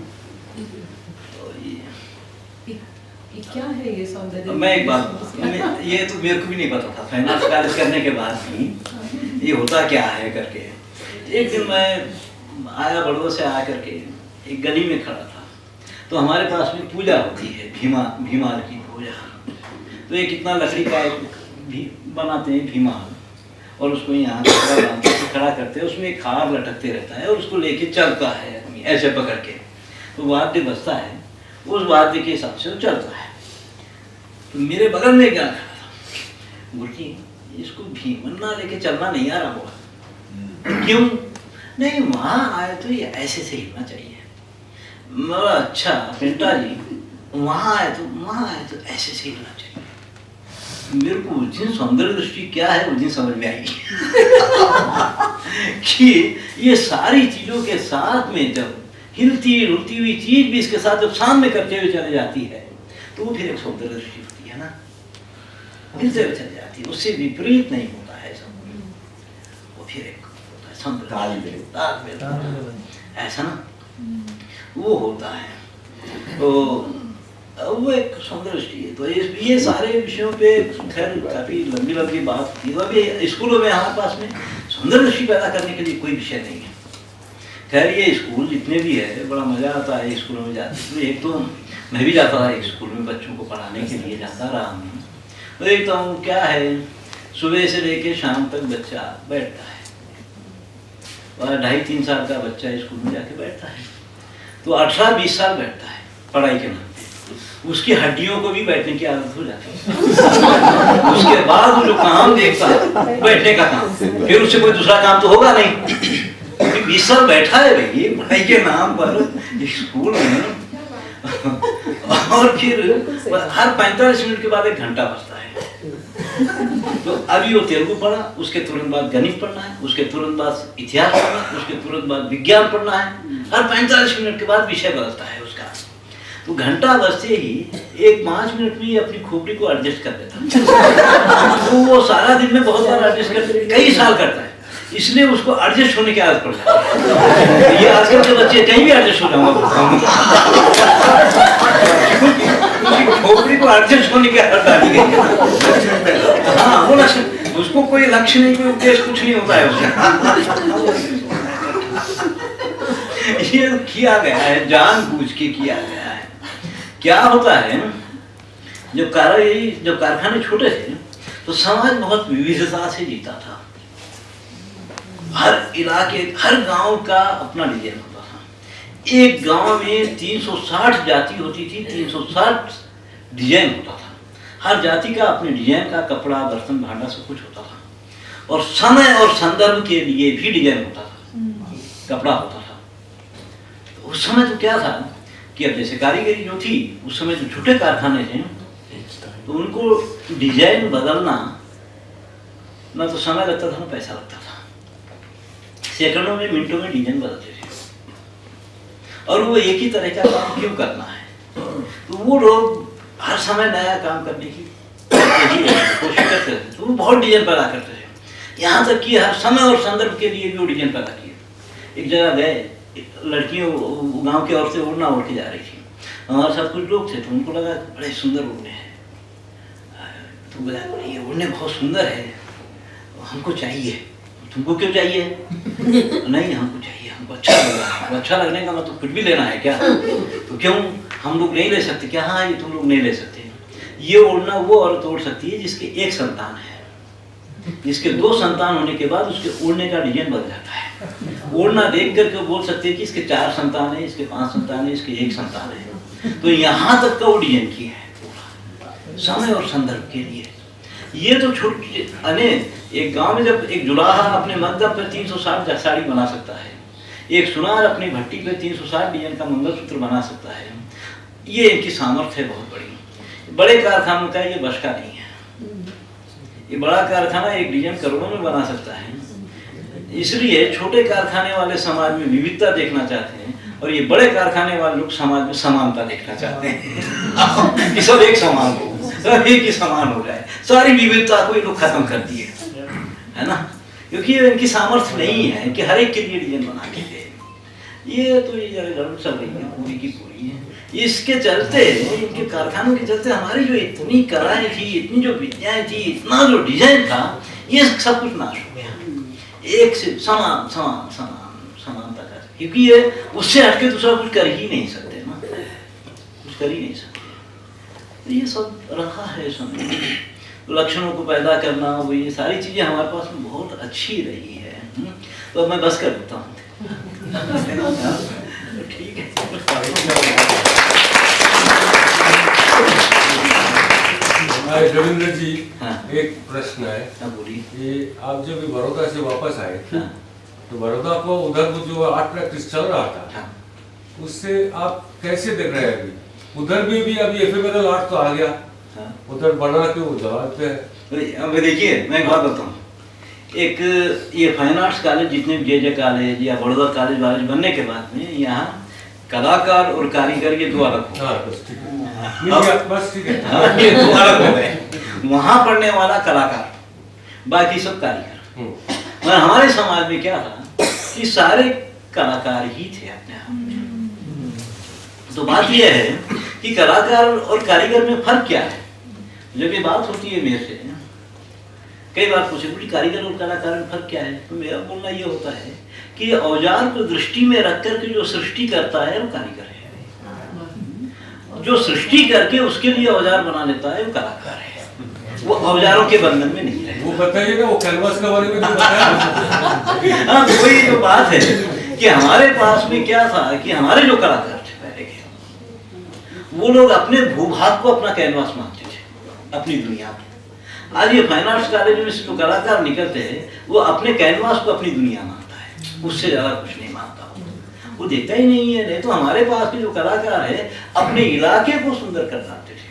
ये क्या है ये सौंदर्य? मैं एक बात, ये तो मेरे को भी नहीं पता था, फाइनेंस कॉलेज करने के बाद भी ये होता क्या है करके। एक दिन मैं आया बड़ों से आ करके, एक गली में खड़ा था, तो हमारे पास में पूजा होती है, भीमार की पूजा। तो ये कितना लकड़ी का एक बनाते हैं भीमार, और उसको यहाँ खड़ा करते हैं, उसमें एक हार लटकते रहता है, और उसको लेके चलता है आदमी ऐसे पकड़ के, तो वाद्य बजता है, उस वाद्य के हिसाब से वो चलता है। तो मेरे बगल में क्या खड़ा था, गुरुजी इसको भीमन्ना लेके चलना नहीं आ रहा होगा। क्यों? नहीं, वहाँ आए तो ये ऐसे से हिलना चाहिए। मैं अच्छा पिंटा जी, वहाँ आए तो ऐसे से हिलना चाहिए। मेरे को उस दिन सौंदर्य दृष्टि क्या है उस दिन समझ में आई कि ये सारी चीजों के साथ में जब हिलती डुलती हुई चीज भी इसके साथ जब सामने करते हुए चले जाती है, तो वो फिर एक सौंदर्य दृष्टि होती है ना, हिलते हुए चली जाती है, उससे विपरीत नहीं होता है सब, वो फिर एक होता है सौंदर्य, ऐसा ना वो होता है। तो वो एक सौंदर्य दृष्टि है। तो ये सारे विषयों पे खैर काफी लंबी लंबी बात थी। तो अभी स्कूलों में हमारे पास में सौंदर्य दृष्टि पैदा करने के लिए कोई विषय नहीं है। खैर ये स्कूल जितने भी है बड़ा मजा आता है स्कूलों में जाते। तो एक तो मैं भी जाता था एक स्कूल में, बच्चों को पढ़ाने के लिए जाता रहा मैं। तो एक तो क्या है, सुबह से लेके शाम तक बच्चा बैठता है, और 2.5-3 साल का बच्चा स्कूल में जाके बैठता है, तो 18-20 साल बैठता है पढ़ाई के नाम पे। उसकी हड्डियों को भी बैठने की आदत हो जाती है। उसके बाद वो जो काम देखता है बैठने का काम, फिर उससे कोई दूसरा काम तो होगा नहीं, 20 साल बैठा है भाई पढ़ाई के नाम पर स्कूल में। और फिर हर 45 मिनट के बाद 1 घंटा बजता है। तो अभी वो तेलुगु पढ़ा, उसके तुरंत बाद गणित पढ़ना है, उसके तुरंत बाद इतिहास पढ़ना है, उसके तुरंत बाद विज्ञान पढ़ना है। हर 45 मिनट के बाद विषय बदलता है उसका। तो घंटा बजते ही 1-5 मिनट में अपनी खोपड़ी को एडजस्ट कर देता। तो वो सारा दिन में बहुत बार एडजस्ट करते, कई साल करता है, इसलिए उसको एडजस्ट होने की आदत पड़ जाती है। ये आजकल के बच्चे कहीं भी एडजस्ट हो जाऊंगा, खोपड़ी को एडजस्ट होने की आदत डाली गई। हाँ, वो लक्ष्य, उसको कोई लक्ष्य नहीं, कोई उद्देश्य, कुछ नहीं होता है उसका। ये किया गया है, जानबूझ के किया गया है। क्या होता है, जब कारखाने छोटे थे तो समाज बहुत विविधता से जीता था। हर इलाके, हर गांव का अपना डिजाइन होता था। एक गांव में 360 जाति होती थी, 360 डिजाइन होता था। हर जाति का अपने डिजाइन का कपड़ा, बर्तन, भांडा सब कुछ होता था। और समय और संदर्भ के लिए भी डिजाइन होता था, कपड़ा होता था। तो उस समय तो क्या था कि अब जैसे कारीगरी जो थी, उस समय जो छोटे कारखाने थे तो उनको डिजाइन बदलना ना तो समय लगता था ना पैसा लगता था। सेकंडों में, मिनटों में डिजाइन बदलते थे। और वो एक ही तरह का काम क्यों करना है? तो वो लोग हर समय नया काम करने की कोशिश करते थे, तो वो बहुत डिजाइन पैदा करते थे। यहाँ तक कि हर समय और संदर्भ के लिए भी वो डिजाइन पैदा किए। एक जगह गए, लड़कियों, गांव की औरतें ओढ़ना ओढ़ के जा रही थी। हमारे साथ कुछ लोग थे, तो उनको लगा बड़े सुंदर ओढ़ने हैं। तो बोला ये ओढ़ने बहुत सुंदर है, हमको चाहिए। तुमको क्यों चाहिए? नहीं, हमको चाहिए, हमको अच्छा लग रहा है। अच्छा लगने का मतलब कुछ भी लेना है क्या? तो क्यों हम लोग नहीं ले सकते क्या? हाँ, ये तुम लोग नहीं ले सकते। ये ओढ़ना वो औरत ओढ़ सकती है जिसके 1 संतान है। जिसके 2 संतान होने के बाद उसके ओढ़ने का डिजाइन बदल जाता है। ओढ़ना देख करके बोल सकते हैं कि इसके 4 संतान है, इसके 5 संतान है, इसके 1 संतान है। तो यहाँ तक का वो डिजाइन किया है पूरा, समय और संदर्भ के लिए। ये तो छोटे अने एक गांव में जब एक जुलाहा अपने मंडप पे 360 साड़ी बना सकता है, एक सुनार अपनी भट्टी पे 360 डिजाइन का मंगलसूत्र बना सकता है, ये इनकी सामर्थ्य है बहुत बड़ी। बड़े कारखानों का ये बस का नहीं है। ये बड़ा कारखाना एक डिजाइन करोड़ों में बना सकता है। इसलिए छोटे कारखाने वाले समाज में विविधता देखना चाहते हैं, और ये बड़े कारखाने वाले लोग समाज में समानता देखना चाहते हैं कि सब एक समान हो, सब एक ही समान हो जाए। सारी विविधता को ये लोग खत्म कर दिए, है ना, क्योंकि इनकी सामर्थ्य नहीं है कि हर एक के लिए डिजाइन बना के दे। ये तो ये जरूर चल रही है पूरी की पूरी है। इसके चलते, इनके कारखानों के चलते हमारी जो इतनी कलाएं थी, इतनी जो विद्याएं थी, इतना जो डिजाइन था, ये सब कुछ नाश हो गया। एक से समान समान समान समानता का, क्योंकि ये उससे हटके दूसरा कुछ कर ही नहीं सकते ना, कुछ कर ही नहीं सकते। तो ये सब रहा है समय, लक्षणों को पैदा करना, वो ये सारी चीजें हमारे पास में बहुत अच्छी रही है। तो अब मैं बस कर देता हूँ। ठीक है। रविंद्र जी, हाँ। एक प्रश्न है। हाँ, बोलिए। ये आप जब बड़ौदा से वापस आए, हाँ। तो बड़ौदा को उधर जो आर्ट प्रैक्टिस चल रहा था, हाँ। उससे आप कैसे देख रहे हैं? अभी उधर भी अभी एफएमएल आर्ट तो आ गया, हाँ। उधर बना के वो जवाब पे है। अब देखिए, मैं एक बात बताऊँ। एक ये फाइन आर्ट्स कॉलेज, जितने भी जे कॉलेज या बड़ौदा कॉलेज वालेज बनने के बाद में यहाँ कलाकार और कारीगर ये 2 अलग हो गए। बस ठीक है, बस ठीक है। हाँ, ये 2 अलग हो गए। वहाँ पढ़ने वाला कलाकार, बाकी सब कारीगर। मगर हमारे समाज में क्या था कि सारे कलाकार ही थे अपने आप में। तो बात यह है कि कलाकार और कारीगर में फर्क क्या है? जब ये बात होती है मेरे से, कई बार पूछे बोली कारीगर और कलाकार में फर्क क्या है, तो मेरा बोलना ये होता है कि औजार को दृष्टि में रख कर के जो सृष्टि करता है वो कारीगर है। जो सृष्टि करके उसके लिए औजार बना लेता है वो कलाकार है। वो औजारों के बंधन में नहीं है। वो बताइए ना, वो कैनवास के बारे में जो बताया। हाँ, तो वही जो बात है कि हमारे पास में क्या था कि हमारे जो कलाकार थे पहले के, वो लोग अपने भूभाग को अपना कैनवास मानते थे, अपनी दुनिया में। आज ये फाइन आर्ट्स कॉलेज में से जो कलाकार निकलते हैं वो अपने कैनवास को अपनी दुनिया मानता है, उससे ज्यादा कुछ नहीं मानता। वो देखता ही नहीं है। नहीं तो हमारे पास के जो कलाकार है अपने इलाके को सुंदर कर पाते थे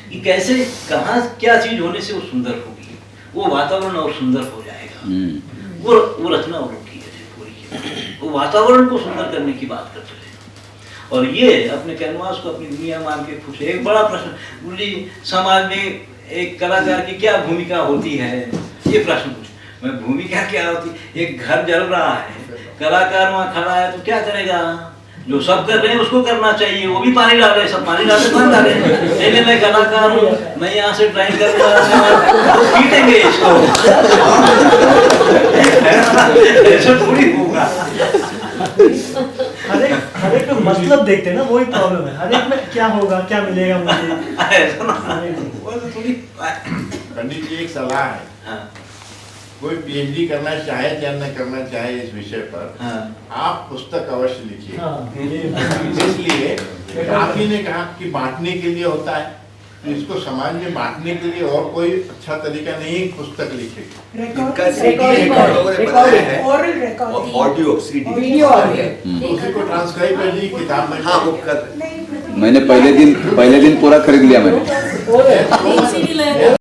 कि कैसे कहाँ क्या चीज होने से वो सुंदर होगी, वो वातावरण और सुंदर हो जाएगा। वो रचना वो लोग की है पूरी, वो वातावरण को सुंदर करने की बात करते थे। और ये अपने कैनवास को अपनी दुनिया मान के खुश है। एक बड़ा प्रश्न, बोली समाज में एक कलाकार की क्या भूमिका होती है, ये प्रश्न पूछ। मैं भूमिका क्या होती, एक घर जल रहा है, कलाकार वहाँ खड़ा है तो क्या करेगा, जो सब कर रहे हैं उसको करना चाहिए, वो भी पानी डाल रहे, सब पानी डाल रहे, पानी डाल रहे। लेकिन मैं कलाकार हूँ, मैं यहाँ से ड्राइंग करूँगा तो पीटेंगे इसको, ऐसा थोड़ी होगा। हर एक में मतलब देखते हैं ना, वही प्रॉब्लम है। हर एक में क्या होगा, क्या मिलेगा मुझे, ऐसा ना, वो तो थोड़ी। पंडित जी एक सलाह है, हाँ, कोई पीएचडी करना चाहे या न करना चाहे इस विषय पर, हाँ, आप पुस्तक अवश्य लिखिए। हाँ, इसलिए आप ही ने कहा कि बांटने के लिए होता है, तो इसको समाज में बांटने के लिए और कोई अच्छा तरीका नहीं है, पुस्तक लिखे। इनका CD रिकॉर्ड वगैरह बनाया है, और ऑडियो CD वीडियो तो उसी को ट्रांसक्राइब कर दी किताब में। हाँ वो कर मैंने पहले दिन पूरा खरीद लिया मैंने। एक सीडी लाया